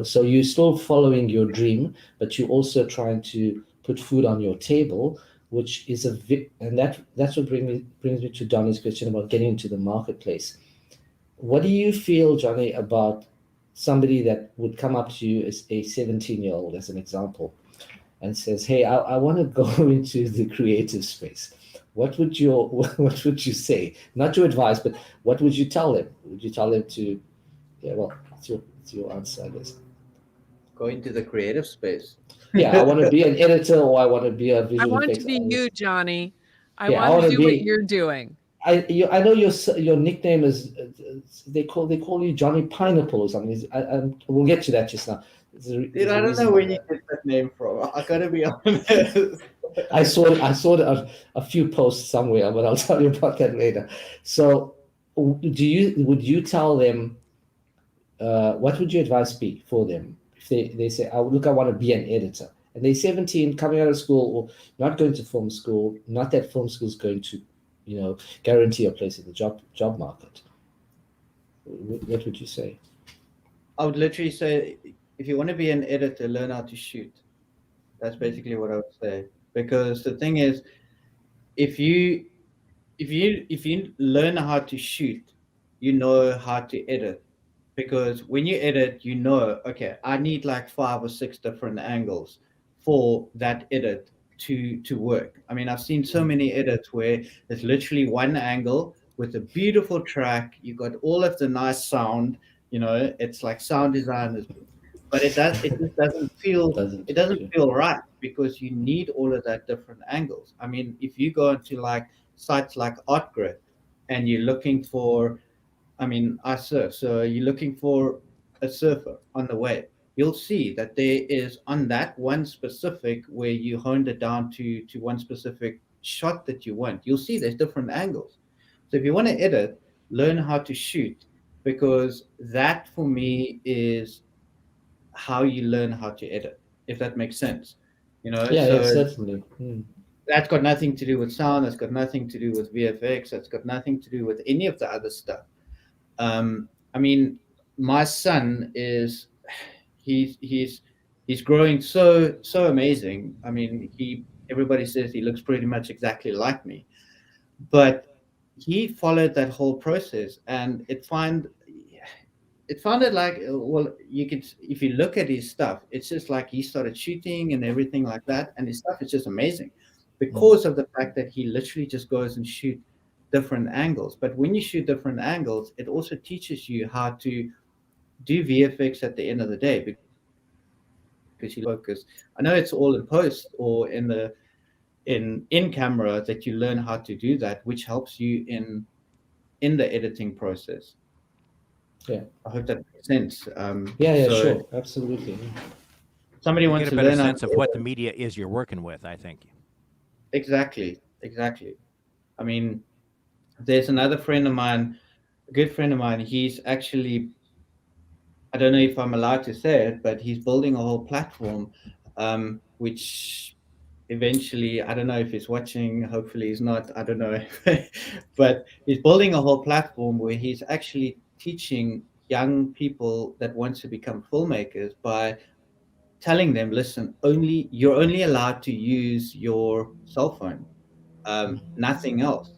so you're still following your dream, but you're also trying to put food on your table, which is and that's what brings me to Johnny's question about getting into the marketplace. What do you feel, Johnny, about somebody that would come up to you as a 17-year-old, as an example, and says, hey, I want to go into the creative space? What would you say? Not to advise, but what would you tell them? Would you tell them to, it's your answer, I guess. Go into the creative space. Yeah, I want to be an editor, or I want to be a visual effects. I want to be you, Johnny. I Yeah, I want to wanna do what be- you're doing. I know your nickname is they call you Johnny Pineapple or something. We'll get to that just now. Dude, I don't know where you get that name from. I gotta be honest. I saw a few posts somewhere, but I'll tell you about that later. So, would you tell them what would your advice be for them if they say, "Oh, look, I want to be an editor," and they're 17, coming out of school, or not going to film school, not that film school is going to, guarantee a place in the job market. What would you say? I would literally say, if you want to be an editor, learn how to shoot. That's basically what I would say. Because the thing is, if you learn how to shoot, you know how to edit. Because when you edit, you know, okay, I need like 5 or 6 different angles for that edit to work. I mean, I've seen so many edits where it's literally one angle with a beautiful track. You got all of the nice sound, it's like sound design is, but it just doesn't feel right, because you need all of that different angles. I mean, if you go into like sites like ArtGrid and you're looking for, I mean, I surf, so you're looking for a surfer on the wave, you'll see that there is, on that one specific where you honed it down to one specific shot that you want, you'll see there's different angles. So if you want to edit, learn how to shoot, because that for me is how you learn how to edit, if that makes sense. Yeah, So certainly. that's got nothing to do with sound, that's got nothing to do with VFX, that's got nothing to do with any of the other stuff. I mean, my son is he's growing so amazing. I mean, everybody says he looks pretty much exactly like me, but he followed that whole process, and it founded like, well, you could, if you look at his stuff, it's just like he started shooting and everything like that, and his stuff is just amazing because of the fact that he literally just goes and shoot different angles. But when you shoot different angles, it also teaches you how to do VFX at the end of the day, because you focus. I know it's all in post or in camera that you learn how to do that, which helps you in the editing process. Yeah. I hope that makes sense. Yeah, So sure, absolutely. somebody You wants get a to better learn how sense of what the media is you're working with, I think. exactly. I mean, there's another friend of mine, a good friend of mine. He's actually, I don't know if I'm allowed to say it, but he's building a whole platform, which eventually, I don't know if he's watching, hopefully he's not, I don't know, but he's building a whole platform where he's actually teaching young people that want to become filmmakers by telling them, listen, you're only allowed to use your cell phone, nothing else.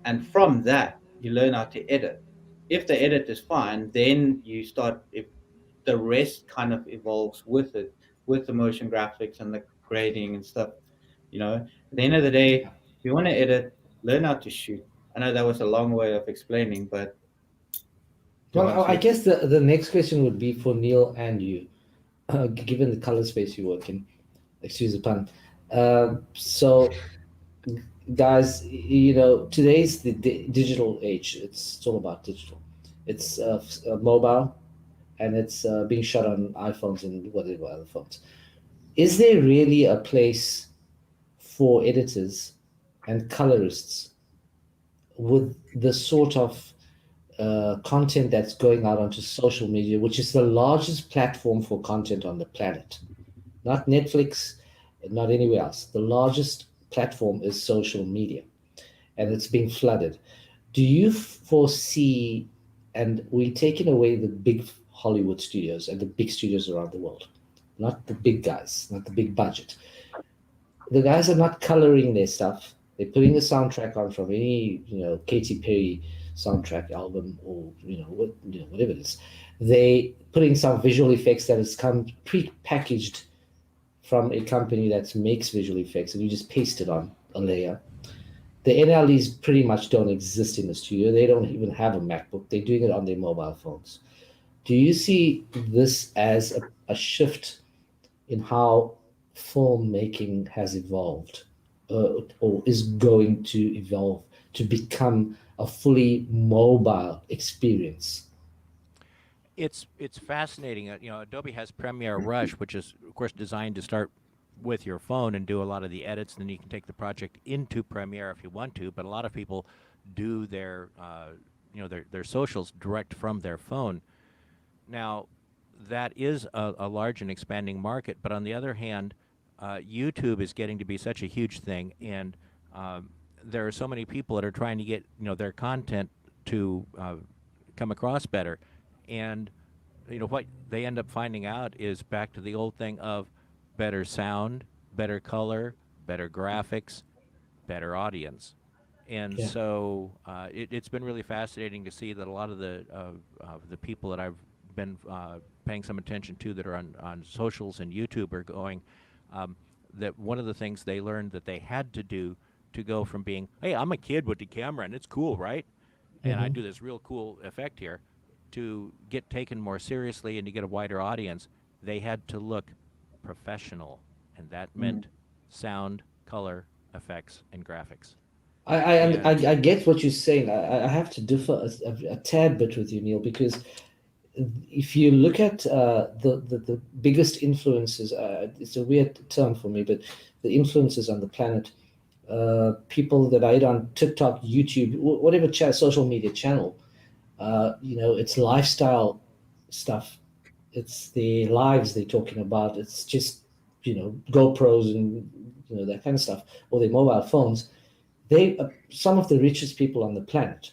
And from that, you learn how to edit. If the edit is fine, then you start, if the rest kind of evolves with it, with the motion graphics and the grading and stuff. At the end of the day, if you want to edit, learn how to shoot. I know that was a long way of explaining, but Well, I guess the next question would be for Neil and you, given the color space you work in. Excuse the pun. So, guys, today's the digital age. It's all about digital. It's mobile, and it's being shot on iPhones and whatever other phones. Is there really a place for editors and colorists with the sort of content that's going out onto social media, which is the largest platform for content on the planet? Not Netflix, not anywhere else. The largest platform is social media, and it's being flooded. Do you foresee, and we're taking away the big Hollywood studios and the big studios around the world, not the big guys, not the big budget. The guys are not coloring their stuff. They're putting a soundtrack on from any, Katy Perry soundtrack album, or whatever it is. They putting some visual effects that has come pre-packaged from a company that makes visual effects, and you just paste it on a layer. The NLEs pretty much don't exist in the studio. They don't even have a MacBook. They're doing it on their mobile phones. Do you see this as a shift in how filmmaking has evolved or is going to evolve to become a fully mobile experience? It's fascinating. Adobe has Premiere Rush, which is of course designed to start with your phone and do a lot of the edits. Then you can take the project into Premiere if you want to. But a lot of people do their their socials direct from their phone. Now, that is a large and expanding market. But on the other hand, YouTube is getting to be such a huge thing, and there are so many people that are trying to get their content to come across better, and what they end up finding out is back to the old thing of better sound, better color, better graphics, better audience. And Yeah. so it's been really fascinating to see that a lot of the people that I've been paying some attention to that are on socials and YouTube are going, that one of the things they learned that they had to do to go from being, hey, I'm a kid with the camera and it's cool, right? And I do this real cool effect here, to get taken more seriously and to get a wider audience, they had to look professional. And that meant sound, color, effects, and graphics. I get what you're saying. I have to differ a tad bit with you, Neil, because if you look at the biggest influences, it's a weird term for me, but the influences on the planet, people that I eat on TikTok, YouTube, whatever social media channel, it's lifestyle stuff. It's the lives they're talking about. It's just, GoPros and, that kind of stuff, or their mobile phones. They are some of the richest people on the planet.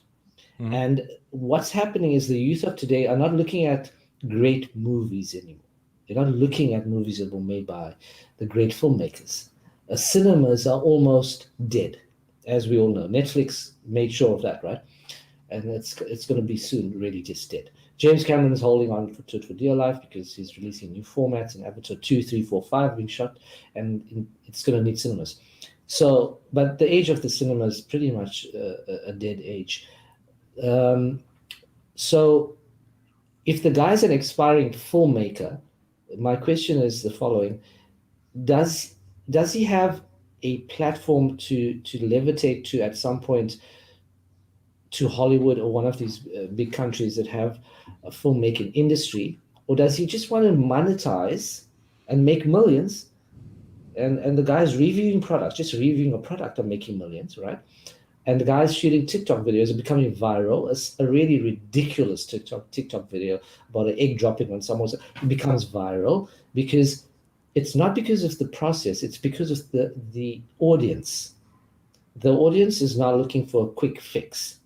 And what's happening is the youth of today are not looking at great movies anymore. They're not looking at movies that were made by the great filmmakers. Cinemas are almost dead, as we all know. Netflix made sure of that, right? And it's going to be soon really just dead. James Cameron is holding on to it for dear life because he's releasing new formats, and Avatar 2, 3, 4, 5 being shot, and it's going to need cinemas. So, but the age of the cinema is pretty much a dead age. So if the guy's an aspiring filmmaker, my question is the following: Does he have a platform to levitate to at some point to Hollywood or one of these big countries that have a filmmaking industry, or does he just want to monetize and make millions? And the guy's reviewing products, just reviewing a product and making millions, right? And the guy's shooting TikTok videos and becoming viral. It's a really ridiculous TikTok video about an egg dropping on someone. It becomes viral because it's not because of the process, it's because of the audience. The audience is now looking for a quick fix.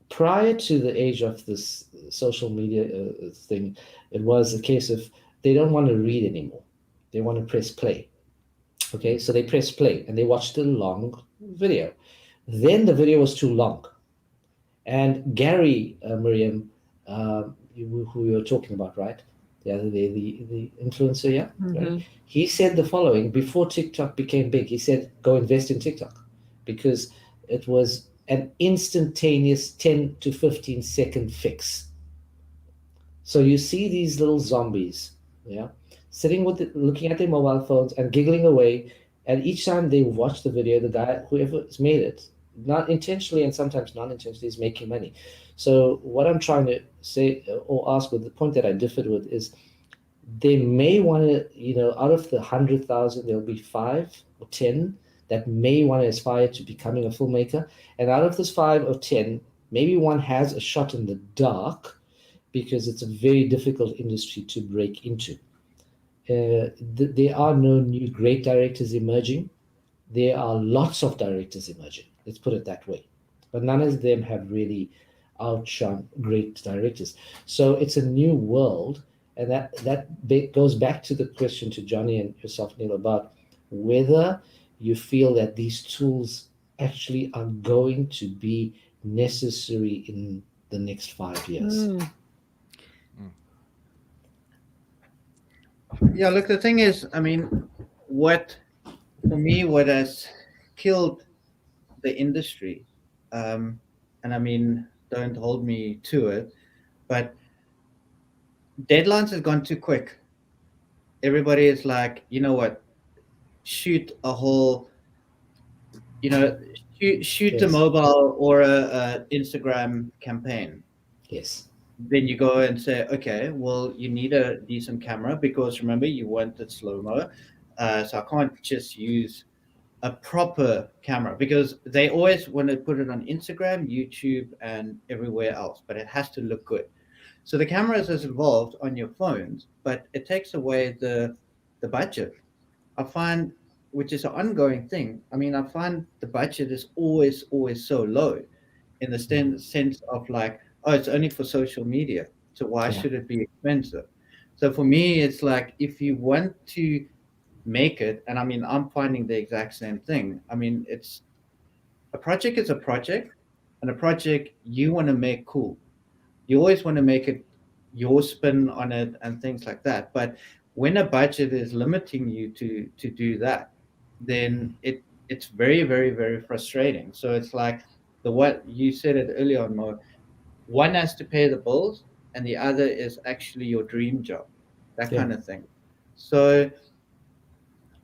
Prior to the age of this social media thing, it was a case of they don't want to read anymore. They want to press play. Okay, so they press play and they watched a long video. Then the video was too long. And Gary, Miriam, who you're talking about, right? The influencer, yeah? Right? He said the following: before TikTok became big, he said, go invest in TikTok because it was an instantaneous 10 to 15-second fix. So you see these little zombies, yeah, sitting looking at their mobile phones and giggling away. And each time they watch the video, the guy, whoever's made it, not intentionally and sometimes non-intentionally, is making money. So what I'm trying to say or ask, with the point that I differed with, is they may want to, out of the 100,000, there'll be 5 or 10 that may want to aspire to becoming a filmmaker. And out of this 5 or 10, maybe one has a shot in the dark because it's a very difficult industry to break into. There are no new great directors emerging. There are lots of directors emerging. Let's put it that way. But none of them have really outshone great directors. So it's a new world. And that goes back to the question to Johnny and yourself, Neil, about whether you feel that these tools actually are going to be necessary in the next 5 years. Yeah, look, the thing is, I mean, what has killed the industry, and I mean, don't hold me to it, but deadlines have gone too quick. Everybody is like, you know what, shoot a whole you know, shoot a Yes. mobile or a Instagram campaign. Yes. Then you go and say, okay, well, you need a decent camera because remember you wanted slow-mo. So I can't just use a proper camera because they always want to put it on Instagram, YouTube, and everywhere else, but it has to look good. So the cameras is involved on your phones, but it takes away the budget. I find, which is an ongoing thing. I mean, I find the budget is always so low in the sense of like, oh, it's only for social media. So why Yeah. should it be expensive? So for me, it's like if you want to make it, and I mean, I'm finding the exact same thing. I mean, it's a project is a project, and a project you want to make cool. You always want to make it your spin on it and things like that. But when a budget is limiting you to do that, then it's very frustrating. So it's like the what you said it earlier on, Mo. One has to pay the bills, and the other is actually your dream job, that Yeah. kind of thing. So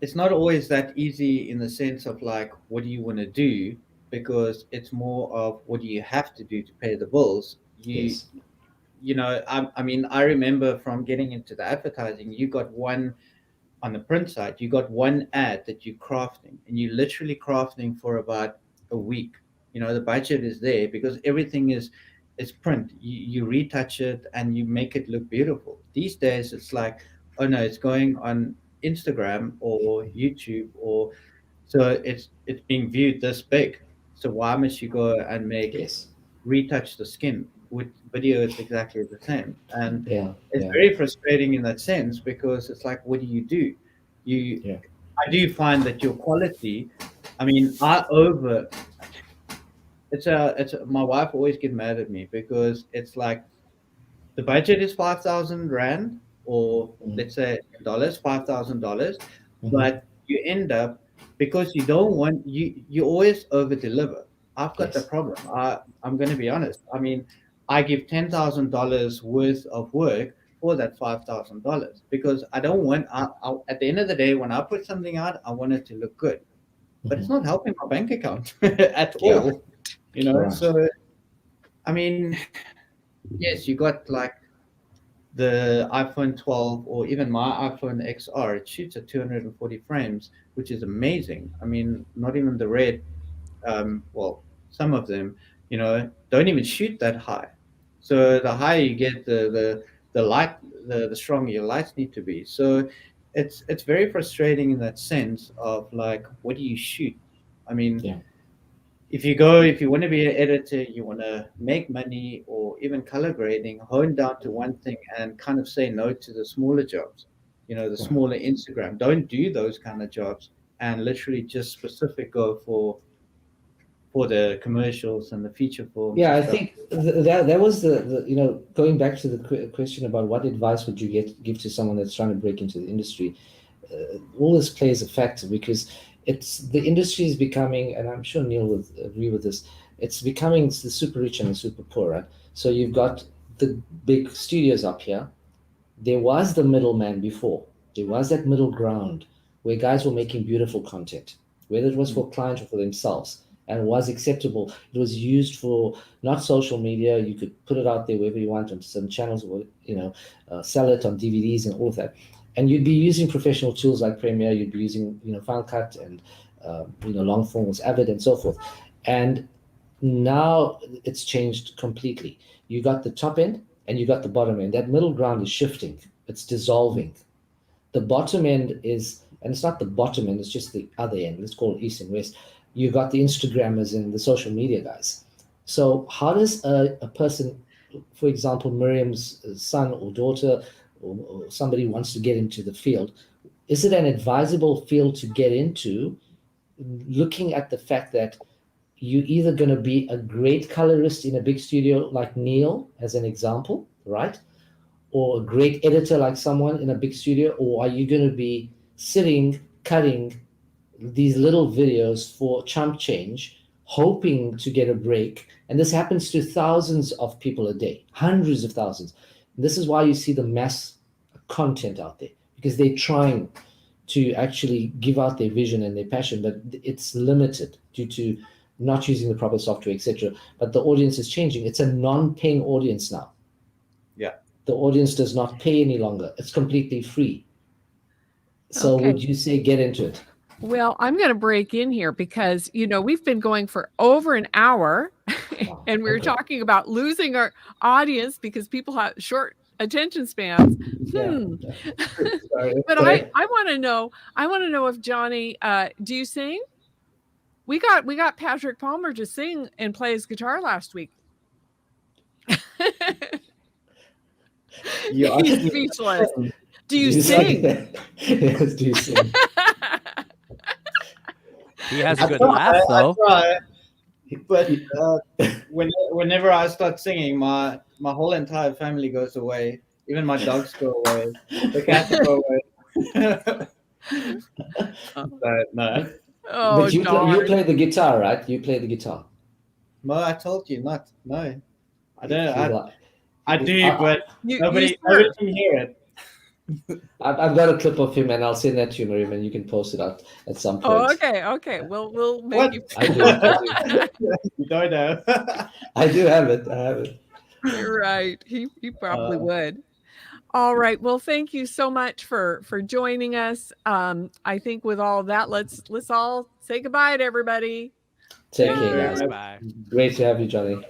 it's not always that easy in the sense of like, what do you want to do? Because it's more of what do you have to do to pay the bills. Yes. You know, I mean, I remember from getting into the advertising, you got one on the print side, you got one ad that you're crafting, and you're literally crafting for about a week. You know, the budget is there because everything is print. You retouch it and you make it look beautiful. These days, it's like, oh no, it's going on Instagram or YouTube, or so it's being viewed this big. So why must you go and make Yes. retouch the skin? With video, it's exactly the same, and Yeah. it's Yeah. very frustrating in that sense because it's like, what do you do? You, Yeah. I do find that your quality. I mean, I over. My wife always get mad at me because it's like the budget is 5,000 rand, or Mm. let's say dollars, $5,000, Mhm. but you end up because you don't want you always over deliver. I've got the Yes. problem. I'm going to be honest. I mean, I give $10,000 worth of work for that $5,000 because I don't want. At the end of the day, when I put something out, I want it to look good, but it's Mhm. not helping my bank account at Yeah. all. You know, Right. so I mean, yes, you got like the iPhone 12 or even my iPhone XR, it shoots at 240 frames, which is amazing. I mean, not even the red, well, some of them, don't even shoot that high. So the higher you get, the light, the stronger your lights need to be. So it's very frustrating in that sense of like, what do you shoot? I mean, Yeah. if you want to be an editor, you want to make money or even color grading, hone down to one thing and kind of say no to the smaller jobs, the Right. smaller Instagram. Don't do those kind of jobs and literally just specific go for the commercials and the feature films Yeah, and I stuff. think that was the going back to the question about what advice would you give to someone that's trying to break into the industry. All this plays a factor because the industry is becoming, and I'm sure Neil would agree with this. It's becoming the super rich and the super poor, right? So you've got the big studios up here. There was the middleman before. There was that middle ground where guys were making beautiful content, whether it was for clients or for themselves, and was acceptable. It was used for not social media. You could put it out there wherever you want on some channels, or sell it on DVDs and all of that. And you'd be using professional tools like Premiere. You'd be using Final Cut and long forms, Avid, and so forth. And now it's changed completely. You got the top end and you got the bottom end. That middle ground is shifting, it's dissolving. The bottom end is, and it's not the bottom end, it's just the other end. Let's call it east and west. You got the Instagrammers and the social media guys. So, how does a person, for example, Miriam's son or daughter, or somebody wants to get into the field, is it an advisable field to get into, looking at the fact that you're either going to be a great colorist in a big studio like Neil, as an example, right? Or a great editor like someone in a big studio, or are you going to be sitting, cutting these little videos for chump change, hoping to get a break? And this happens to thousands of people a day, hundreds of thousands. And this is why you see the mass content out there, because they're trying to actually give out their vision and their passion, but it's limited due to not using the proper software, etc. But the audience is changing. It's a non-paying audience now. Yeah. The audience does not pay any longer. It's completely free. So Okay. would you say get into it? Well, I'm going to break in here because, you know, we've been going for over an hour Wow, and we were okay. talking about losing our audience because people have short attention spans. Yeah. Sorry. But I want to know if Johnny, do you sing? We got Patrick Palmer to sing and play his guitar last week. You He's asked me speechless. to Do you sing? Yes, do you sing? He has a I good try, laugh, though. I try, but whenever I start singing, my whole entire family goes away. Even my dogs go away. The cats go away. But no. Oh, But you darn. play the guitar, right? You play the guitar. No, I told you not. No. I don't. You like- I do, but You nobody smirk. can hear it. I've got a clip of him, and I'll send that to you, Miriam, and you can post it out at some point. Oh, okay. We'll make What? you. I do. You don't know. I do have it. I have it. You're right. He probably would. All right. Well, thank you so much for joining us. I think with all of that, let's all say goodbye to everybody. Take care, guys. Bye. Great to have you, Johnny.